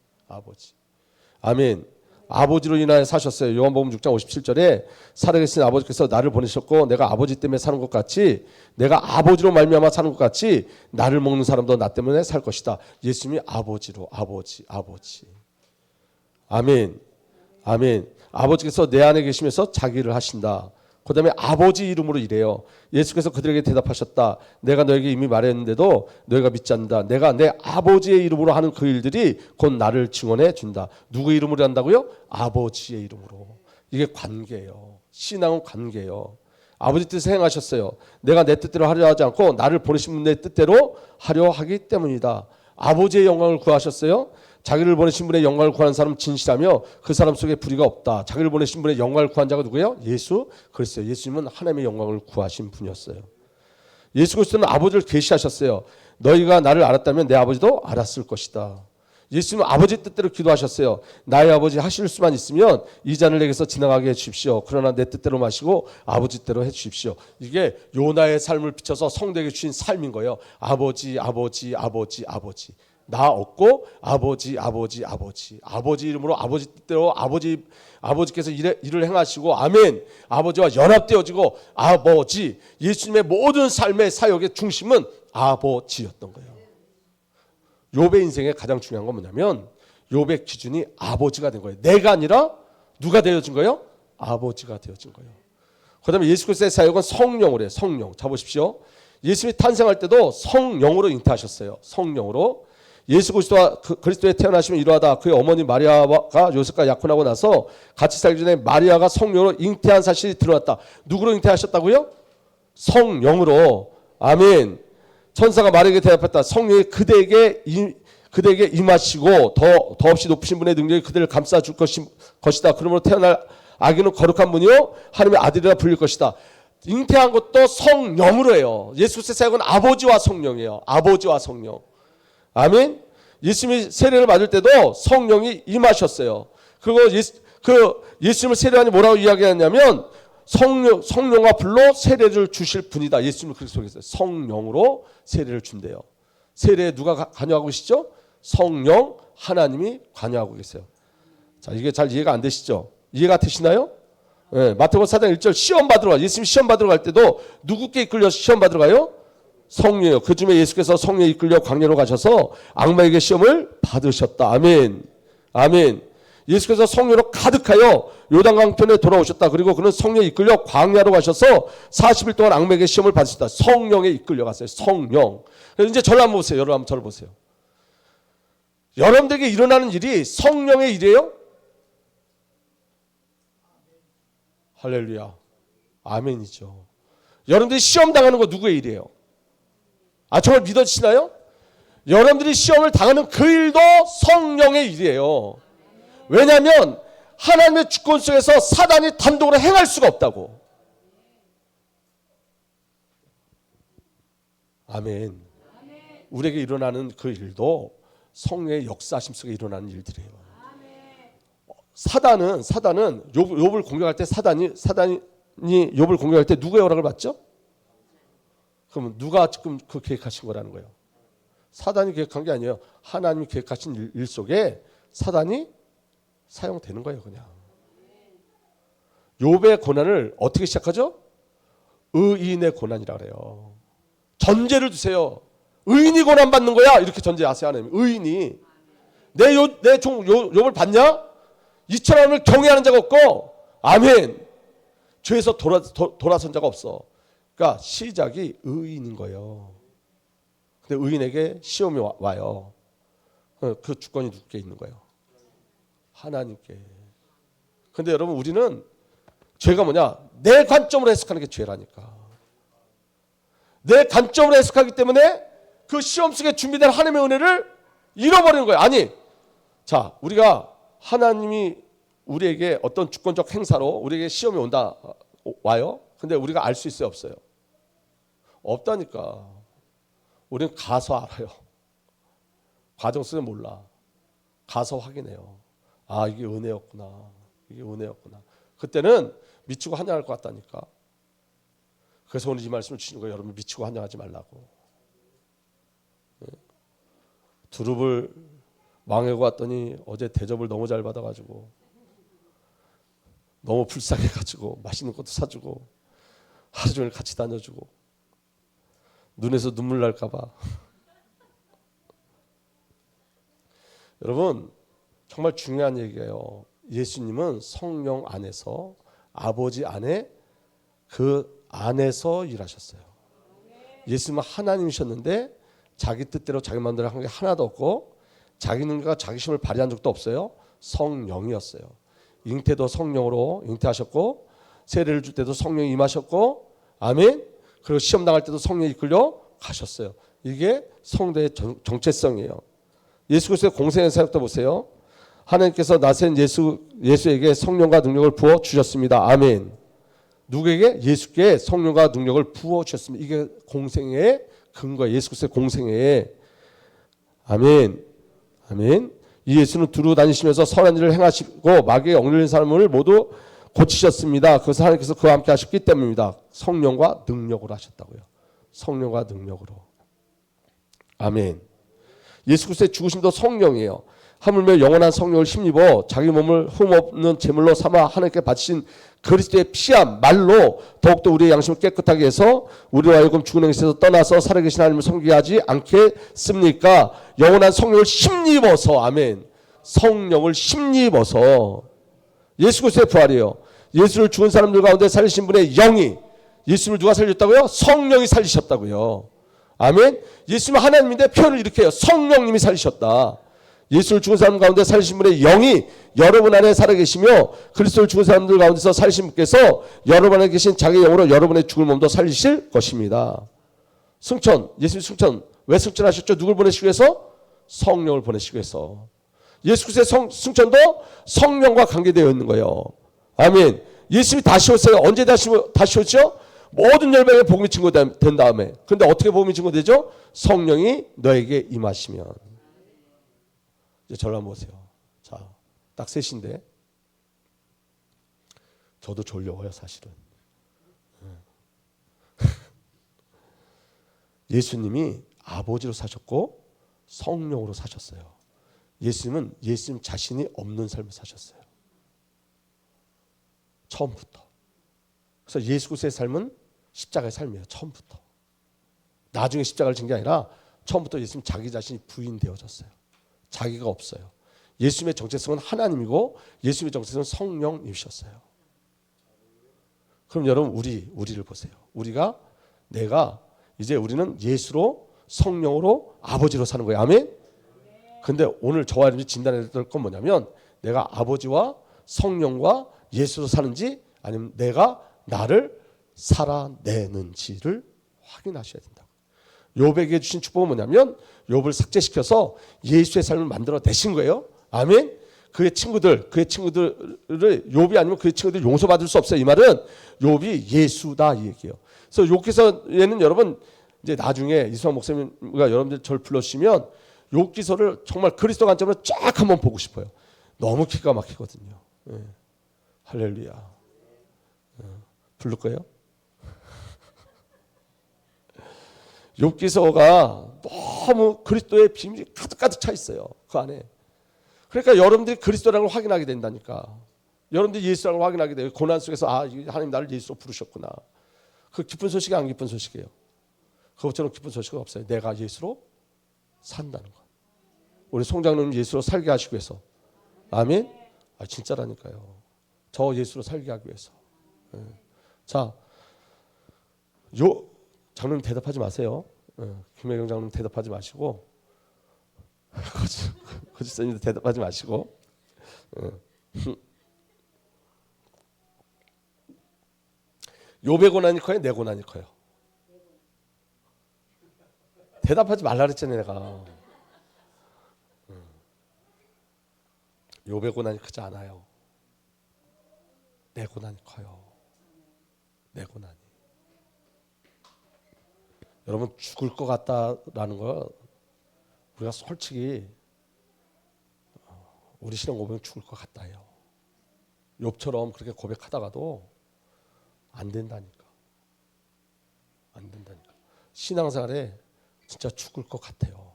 아멘. 아버지로 인하여 사셨어요. 요한복음 6장 57절에 살아계신 아버지께서 나를 보내셨고 내가 아버지 때문에 사는 것 같이 내가 아버지로 말미암아 사는 것 같이 나를 먹는 사람도 나 때문에 살 것이다. 예수님이 아버지로 아버지. 아멘. 아버지께서 내 안에 계시면서 자기를 하신다. 그 다음에 아버지 이름으로 이래요. 예수께서 그들에게 대답하셨다. 내가 너에게 이미 말했는데도 너희가 믿지 않는다. 내가 내 아버지의 이름으로 하는 그 일들이 곧 나를 증언해 준다. 누구 이름으로 한다고요? 아버지의 이름으로. 이게 관계예요. 신앙은 관계예요. 아버지 뜻을 행하셨어요. 내가 내 뜻대로 하려 하지 않고 나를 보내신 분의 뜻대로 하려 하기 때문이다. 아버지의 영광을 구하셨어요. 자기를 보내신 분의 영광을 구하는 사람은 진실하며 그 사람 속에 불의가 없다. 자기를 보내신 분의 영광을 구한 자가 누구예요? 예수 그리스도. 예수님은 하나님의 영광을 구하신 분이었어요. 예수 그리스도는 아버지를 계시하셨어요. 너희가 나를 알았다면 내 아버지도 알았을 것이다. 예수님은 아버지 뜻대로 기도하셨어요. 나의 아버지 하실 수만 있으면 이 잔을 내게서 지나가게 해주십시오. 그러나 내 뜻대로 마시고 아버지 뜻대로 해주십시오. 이게 요나의 삶을 비춰서 성도에게 주신 삶인 거예요. 아버지 아버지 아버지 아버지. 나 없고 아버지 아버지 아버지. 아버지 이름으로 아버지 뜻대로 아버지께서 일을 행하시고 아멘. 아버지와 연합되어지고 아버지. 예수님의 모든 삶의 사역의 중심은 아버지였던 거예요. 욥의 인생의 가장 중요한 건 뭐냐면 욥의 기준이 아버지가 된 거예요. 내가 아니라 누가 되어진 거예요? 아버지가 되어진 거예요. 그 다음에 예수 그리스도의 사역은 성령으로 해요. 성령. 자 보십시오. 예수님이 탄생할 때도 성령으로 잉태하셨어요. 성령으로. 예수 그리스도의 태어나심이 이러하다. 그의 어머니 마리아가 요셉과 약혼하고 나서 같이 살기 전에 마리아가 성령으로 잉태한 사실이 드러났다. 누구로 잉태하셨다고요? 성령으로. 아멘. 천사가 마리아에게 대답했다. 성령이 그대에게 임하시고 더없이 높으신 분의 능력이 그대를 감싸줄 것이다. 그러므로 태어날 아기는 거룩한 분이요 하나님의 아들이라 불릴 것이다. 잉태한 것도 성령으로 해요. 예수 그리스도의 사역은 아버지와 성령이에요. 아버지와 성령. 아멘. 예수님이 세례를 받을 때도 성령이 임하셨어요. 그리고 예수님을 세례하니 뭐라고 이야기하냐면 성령과 불로 세례를 주실 분이다. 예수님 그렇게 속에서 성령으로 세례를 준대요. 세례에 누가 관여하고 계시죠? 성령 하나님이 관여하고 계세요. 자, 이게 잘 이해가 안 되시죠? 이해가 되시나요? 네, 마태복음 4장 1절 시험 받으러 가. 예수님 시험 받으러 갈 때도 누구께 이끌려서 시험 받으러 가요? 성령이요. 그 즈음에 예수께서 성령에 이끌려 광야로 가셔서 악마에게 시험을 받으셨다. 아멘. 아멘. 예수께서 성령으로 가득하여 요단강편에 돌아오셨다. 그리고 그는 성령에 이끌려 광야로 가셔서 40일 동안 악마에게 시험을 받으셨다. 성령에 이끌려 갔어요. 성령. 그래서 이제 저를 한번 보세요. 여러분 한번 저를 보세요. 여러분들에게 일어나는 일이 성령의 일이에요? 할렐루야. 아멘이죠. 여러분들이 시험 당하는 거 누구의 일이에요? 아, 정말 믿어지시나요? 여러분들이 시험을 당하는 그 일도 성령의 일이에요. 왜냐하면 하나님의 주권 속에서 사단이 단독으로 행할 수가 없다고. 아멘. 우리에게 일어나는 그 일도 성령의 역사심 속에 일어나는 일들이에요. 사단은 욥을 공격할 때 사단이 욥을 공격할 때 누구의 허락을 받죠? 그러면 누가 지금 그 계획하신 거라는 거예요? 사단이 계획한 게 아니에요. 하나님이 계획하신 일 속에 사단이 사용되는 거예요. 그냥. 욥의 고난을 어떻게 시작하죠? 의인의 고난이라 그래요. 전제를 두세요. 의인이 고난받는 거야. 이렇게 전제하세요. 하나님. 의인이. 내 종 욥을 봤냐? 이처럼을 경외하는 자가 없고 아멘. 죄에서 돌아선 자가 없어. 그러니까 시작이 의인인 거예요. 근데 의인에게 시험이 와요. 그 주권이 누구께 있는 거예요? 하나님께. 근데 여러분 우리는 죄가 뭐냐? 내 관점으로 해석하는 게 죄라니까. 내 관점으로 해석하기 때문에 그 시험 속에 준비된 하나님의 은혜를 잃어버리는 거예요. 아니, 자, 우리가 하나님이 우리에게 어떤 주권적 행사로 우리에게 시험이 와요. 근데 우리가 알 수 있어요, 없어요? 없다니까. 우리는 가서 알아요. 과정 속에 몰라. 가서 확인해요. 아, 이게 은혜였구나. 이게 은혜였구나. 그때는 미치고 환영할 것 같다니까. 그래서 오늘 이 말씀을 주시는 거예요. 여러분 미치고 환영하지 말라고. 두릅을 망해고 왔더니 어제 대접을 너무 잘 받아가지고 너무 불쌍해가지고 맛있는 것도 사주고 하루 종일 같이 다녀주고 눈에서 눈물 날까봐. 여러분 정말 중요한 얘기예요. 예수님은 성령 안에서 아버지 안에 그 안에서 일하셨어요. 예수님은 하나님이셨는데 자기 뜻대로 자기 마음대로 한 게 하나도 없고 자기 능력과 자기 힘을 발휘한 적도 없어요. 성령이었어요. 잉태도 성령으로 잉태하셨고, 세례를 줄 때도 성령이 임하셨고, 아멘. 그리고 시험 당할 때도 성령이 이끌려 가셨어요. 이게 성도의 정체성이에요. 예수 그리스도의 공생의 사역도 보세요. 하나님께서 나센 예수에게 성령과 능력을 부어 주셨습니다. 아멘. 누구에게? 예수께 성령과 능력을 부어 주셨습니다. 이게 공생의 근거예요. 예수 그리스도의 공생의. 아멘. 아멘. 이 예수는 두루 다니시면서 선한 일을 행하시고 마귀에 억눌린 사람을 모두 고치셨습니다. 그것을 하나님께서 그와 함께 하셨기 때문입니다. 성령과 능력으로 하셨다고요. 성령과 능력으로. 아멘. 예수 그리스도의 죽으심도 성령이에요. 하물며 영원한 성령을 힘입어 자기 몸을 흠없는 제물로 삼아 하나님께 바치신 그리스도의 피한 말로 더욱더 우리의 양심을 깨끗하게 해서 우리로 하여금 죽은 행실에서 떠나서 살아계신 하나님을 섬기게 하지 않겠습니까? 영원한 성령을 힘입어서, 아멘. 성령을 힘입어서. 예수 그리스도의 부활이에요. 예수를 죽은 사람들 가운데 살리신 분의 영이, 예수를 누가 살렸다고요? 성령이 살리셨다고요. 아멘. 예수님은 하나님인데 표현을 이렇게 해요. 성령님이 살리셨다. 예수를 죽은 사람 가운데 살리신 분의 영이 여러분 안에 살아계시며 그리스도를 죽은 사람들 가운데서 살리신 분께서 여러분 안에 계신 자기 영으로 여러분의 죽을 몸도 살리실 것입니다. 승천, 예수님 승천. 왜 승천하셨죠? 누굴 보내시기 위해서? 성령을 보내시기 위해서. 예수 그리스도의 승천도 성령과 관계되어 있는 거예요. 아멘. 예수님이 다시 오세요. 언제 다시 오죠? 모든 열방에 복음이 증거된 다음에. 그런데 어떻게 복음이 증거되죠? 성령이 너에게 임하시면. 이제 저를 한번 보세요. 자, 딱 3시인데 저도 졸려워요, 사실은. 예수님이 아버지로 사셨고 성령으로 사셨어요. 예수님은 예수님 자신이 없는 삶을 사셨어요. 처음부터. 그래서 예수 그리스도의 삶은 십자가의 삶이에요. 처음부터. 나중에 십자가를 진 게 아니라 처음부터 예수님 자기 자신이 부인되어졌어요. 자기가 없어요. 예수님의 정체성은 하나님이고 예수님의 정체성은 성령이셨어요. 그럼 여러분 우리를 보세요. 내가 이제 우리는 예수로 성령으로 아버지로 사는 거예요. 아멘. 근데 오늘 저와 여러분이 진단해야 될 건 뭐냐면 내가 아버지와 성령과 예수로 사는지 아니면 내가 나를 살아내는지를 확인하셔야 된다. 욥에게 주신 축복은 뭐냐면 욥을 삭제시켜서 예수의 삶을 만들어 내신 거예요. 아멘. 그의 친구들을 욥이 아니면 그의 친구들 용서받을 수 없어요. 이 말은 욥이 예수다 이 얘기예요. 그래서 욥기서에는 여러분 이제 나중에 이수환 목사님과 여러분들 저를 불러주시면 욥기서를 정말 그리스도 관점으로 쫙 한번 보고 싶어요. 너무 기가 막히거든요. 예. 할렐루야. 부를 거예요? 욥기서가 너무 그리스도의 비밀이 가득가득 차 있어요. 그 안에. 그러니까 여러분들이 그리스도라는 걸 확인하게 된다니까. 여러분들이 예수라는 걸 확인하게 돼요. 고난 속에서 하나님 나를 예수로 부르셨구나. 그 기쁜 소식이 안 기쁜 소식이에요. 그것처럼 기쁜 소식은 없어요. 내가 예수로 산다는 거. 우리 송장로님 예수로 살게 하시기 위해서. 아멘. 진짜라니까요. 저 예수로 살게 하기 위해서. 네. 자, 장로님 대답하지 마세요. 김혜경 장로님 대답하지 마시고 거짓선님도 대답하지 마시고 욥의 고난이 커요? 내 고난이 커요? 대답하지 말라 그랬잖아요 내가. 욥의 고난이 크지 않아요. 내 고난이 커요. 내 고난이. 여러분 죽을 것 같다라는 거 우리가 솔직히 우리 신앙 고백은 죽을 것 같다요. 욥처럼 그렇게 고백하다가도 안 된다니까. 안 된다니까. 신앙생활에 진짜 죽을 것 같아요.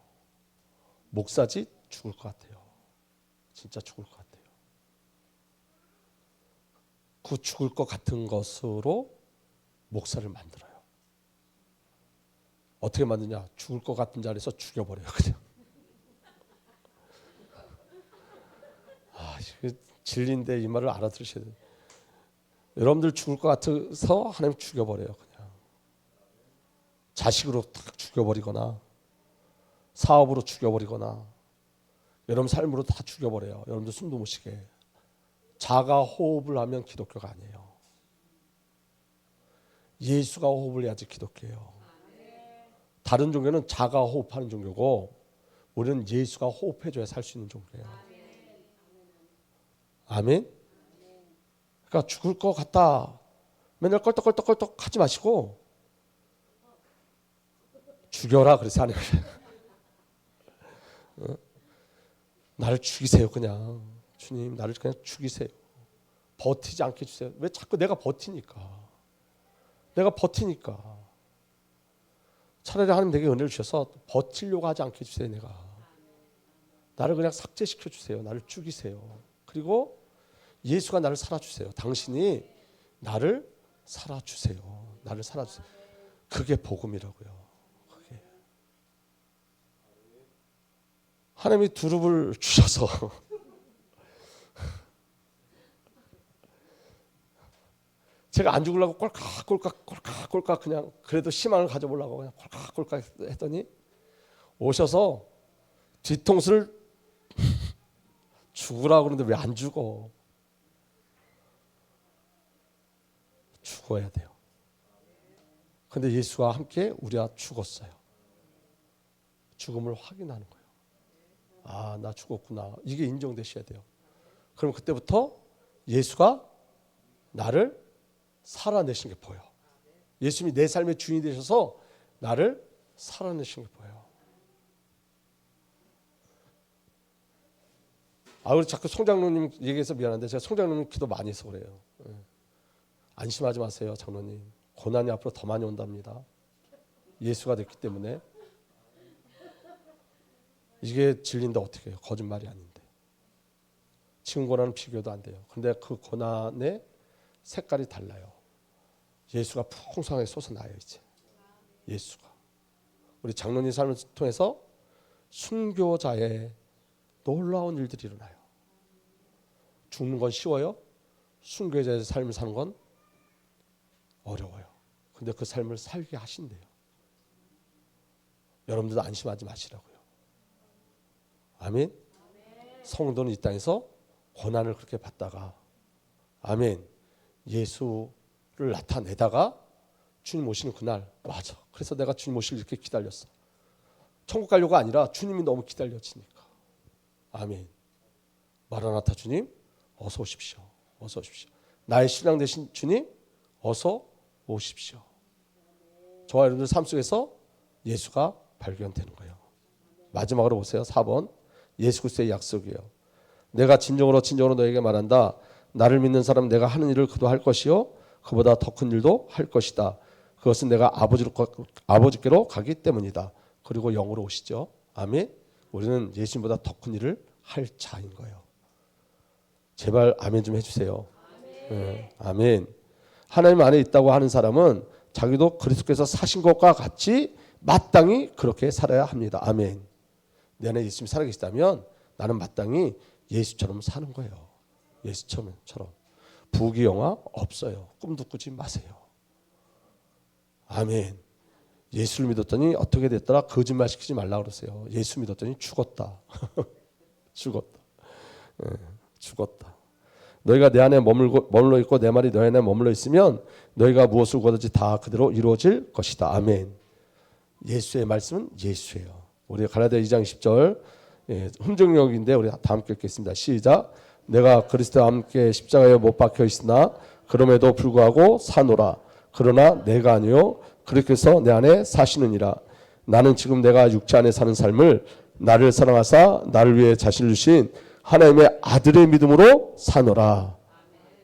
목사지 죽을 것 같아요. 진짜 죽을 것 같아요. 그 죽을 것 같은 것으로 목사를 만들어요. 어떻게 만드냐? 죽을 것 같은 자리에서 죽여버려요. 그냥. 이거 진리인데 이 말을 알아들으셔야 돼요. 여러분들 죽을 것 같아서 하나님 죽여버려요. 그냥. 자식으로 딱 죽여버리거나 사업으로 죽여버리거나 여러분 삶으로 다 죽여버려요. 여러분들 숨도 못 쉬게. 자가 호흡을 하면 기독교가 아니에요. 예수가 호흡을 해야지 기독교예요. 다른 종교는 자가 호흡하는 종교고 우리는 예수가 호흡해줘야 살 수 있는 종교예요. 아멘. 그러니까 죽을 것 같다 맨날 껄떡껄떡 하지 마시고 죽여라 그래서 하는 거예요. 나를 죽이세요. 그냥 주님 나를 그냥 죽이세요. 버티지 않게 해주세요. 왜 자꾸 내가 버티니까 차라리 하나님 내게 은혜를 주셔서 버티려고 하지 않게 해주세요. 나를 그냥 삭제시켜 주세요. 나를 죽이세요. 그리고 예수가 나를 살아주세요. 당신이 나를 살아주세요. 그게 복음이라고요. 그게. 하나님이 두릅을 주셔서 제가 안 죽으려고 꼴깍 그냥 그래도 희망을 가져보려고 그냥 꼴깍 했더니 오셔서 뒤통수를 죽으라고 그러는데 왜 안 죽어? 죽어야 돼요. 근데 예수와 함께 우리가 죽었어요. 죽음을 확인하는 거예요. 아, 나 죽었구나. 이게 인정되셔야 돼요. 그럼 그때부터 예수가 나를 살아내신 게 보여. 예수님이 내 삶의 주인이 되셔서 나를 살아내신 게 보여요. 우리 자꾸 송장로님 얘기해서 미안한데 제가 송장로님 기도 많이 해서 그래요. 안심하지 마세요. 장로님. 고난이 앞으로 더 많이 온답니다. 예수가 됐기 때문에. 이게 진리인데 어떻게 해요? 거짓말이 아닌데. 지금 고난은 비교도 안 돼요. 근데 그 고난의 색깔이 달라요. 예수가 풍성하게 솟아나요. 이제 예수가 우리 장로님 삶을 통해서 순교자의 놀라운 일들이 일어나요. 죽는 건 쉬워요. 순교자의 삶을 사는 건 어려워요. 근데 그 삶을 살게 하신대요. 여러분들도 안심하지 마시라고요. 아멘. 성도는 이 땅에서 고난을 그렇게 받다가 아멘. 예수를 나타내다가 주님 오시는 그날 맞아. 그래서 내가 주님 오시길 이렇게 기다렸어. 천국 가려고 아니라 주님이 너무 기다려지니까. 아멘. 마라나타 주님 어서 오십시오. 어서 오십시오. 나의 신랑 되신 주님 어서 오십시오. 저와 여러분들 삶 속에서 예수가 발견되는 거예요. 마지막으로 보세요. 4번 예수 그리스도의 약속이에요. 내가 진정으로 너에게 말한다. 나를 믿는 사람은 내가 하는 일을 그도 할 것이요 그보다 더 큰 일도 할 것이다. 그것은 내가 아버지께로 가기 때문이다. 그리고 영으로 오시죠. 아멘. 우리는 예수님보다 더 큰 일을 할 자인 거예요. 제발 아멘 좀 해주세요. 네, 아멘. 하나님 안에 있다고 하는 사람은 자기도 그리스도께서 사신 것과 같이 마땅히 그렇게 살아야 합니다. 아멘. 내 안에 예수님이 살아계시다면 나는 마땅히 예수처럼 사는 거예요. 예수처럼. 부귀영화 없어요. 꿈도 꾸지 마세요. 아멘. 예수를 믿었더니 어떻게 됐더라? 거짓말 시키지 말라 그러세요. 예수 믿었더니 죽었다. 죽었다. 너희가 내 안에 머물러 있고 내 말이 너희 안에 머물러 있으면 너희가 무엇을 구하든지 다 그대로 이루어질 것이다. 아멘. 예수의 말씀은 예수예요. 우리 갈라디아 2장 10절 흠정역인데 우리 다 함께 읽겠습니다. 시작. 내가 그리스도와 함께 십자가에 못 박혀 있으나 그럼에도 불구하고 사노라. 그러나 내가 아니요 그리스도께서 내 안에 사시느니라. 나는 지금 내가 육체 안에 사는 삶을 나를 사랑하사 나를 위해 자신을 주신 하나님의 아들의 믿음으로 사노라.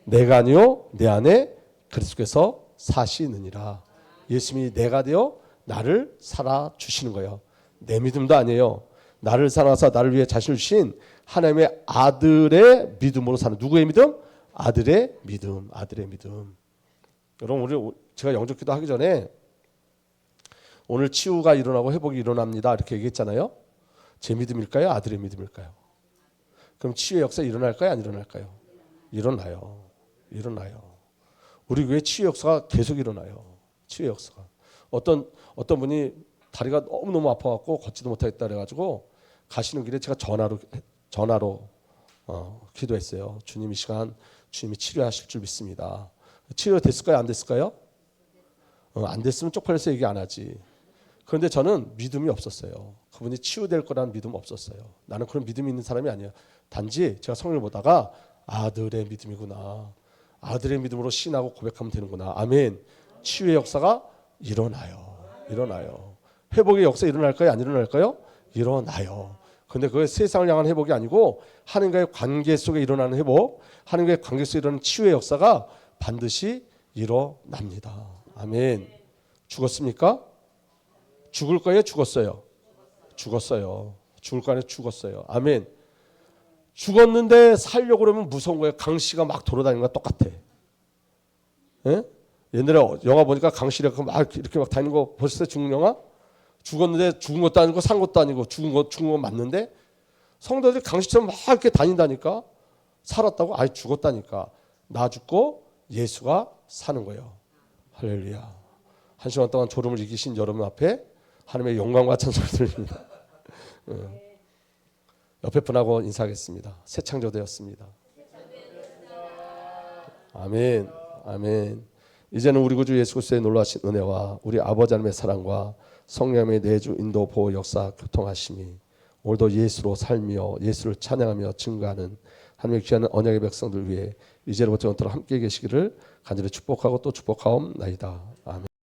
내가 아니요 내 안에 그리스도께서 사시느니라. 예수님이 내가 되어 나를 살아주시는 거예요. 내 믿음도 아니에요. 나를 사랑하사 나를 위해 자신을 주신 하나님의 아들의 믿음으로 사는. 누구의 믿음? 아들의 믿음. 여러분 제가 영접기도 하기 전에 오늘 치유가 일어나고 회복이 일어납니다 이렇게 얘기했잖아요. 제 믿음일까요? 아들의 믿음일까요? 그럼 치유의 역사 일어날까요? 안 일어날까요? 일어나요. 우리 교회 치유 역사가 계속 일어나요. 치유 역사가. 어떤 분이 다리가 너무너무 아파갖고 걷지도 못하겠다 그래가지고 가시는 길에 제가 전화로 기도했어요. 주님 이 시간 주님이 치료하실 줄 믿습니다. 치료됐을까요? 안 됐을까요? 안 됐으면 쪽팔려서 얘기 안 하지. 그런데 저는 믿음이 없었어요. 그분이 치유될 거라는 믿음 없었어요. 나는 그런 믿음이 있는 사람이 아니에요. 단지 제가 성경을 보다가 아들의 믿음이구나. 아들의 믿음으로 신하고 고백하면 되는구나. 아멘. 치유의 역사가 일어나요. 일어나요. 회복의 역사 일어날까요? 안 일어날까요? 일어나요. 그런데 그게 세상을 향한 회복이 아니고 하나님과의 관계 속에 일어나는 회복, 하나님과의 관계 속에 일어나는 치유의 역사가 반드시 일어납니다. 아멘. 죽었습니까? 죽을 거예요? 죽었어요? 죽었어요. 죽을 거 아니에요? 죽었어요. 아멘. 죽었는데 살려고 그러면 무서운 거예요. 강씨가 막 돌아다니는 거랑 똑같아. 예? 옛날에 영화 보니까 강씨가 막 이렇게 막 다니는 거 보셨어요? 죽는 영화? 죽었는데 죽은 것도 아니고 산 것도 아니고 죽은 거 맞는데 성도들이 강씨처럼 막 이렇게 다닌다니까. 살았다고? 아니 죽었다니까. 나 죽고 예수가 사는 거예요. 할렐루야. 한 시간 동안 졸음을 이기신 여러분 앞에 하나님의 영광과 찬송을 드립니다. 옆에 분하고 인사하겠습니다. 새 창조되었습니다. 아멘. 아멘. 이제는 우리 구주 예수 그리스도의 놀라신 은혜와 우리 아버지 하나님의 사랑과 성령의 내주 인도 보호 역사 교통하심이 오늘도 예수로 살며 예수를 찬양하며 증거하는 하나님의 귀한 언약의 백성들 위해 이제로부터 영원토록 함께 계시기를 간절히 축복하고 또 축복하옵나이다. 아멘.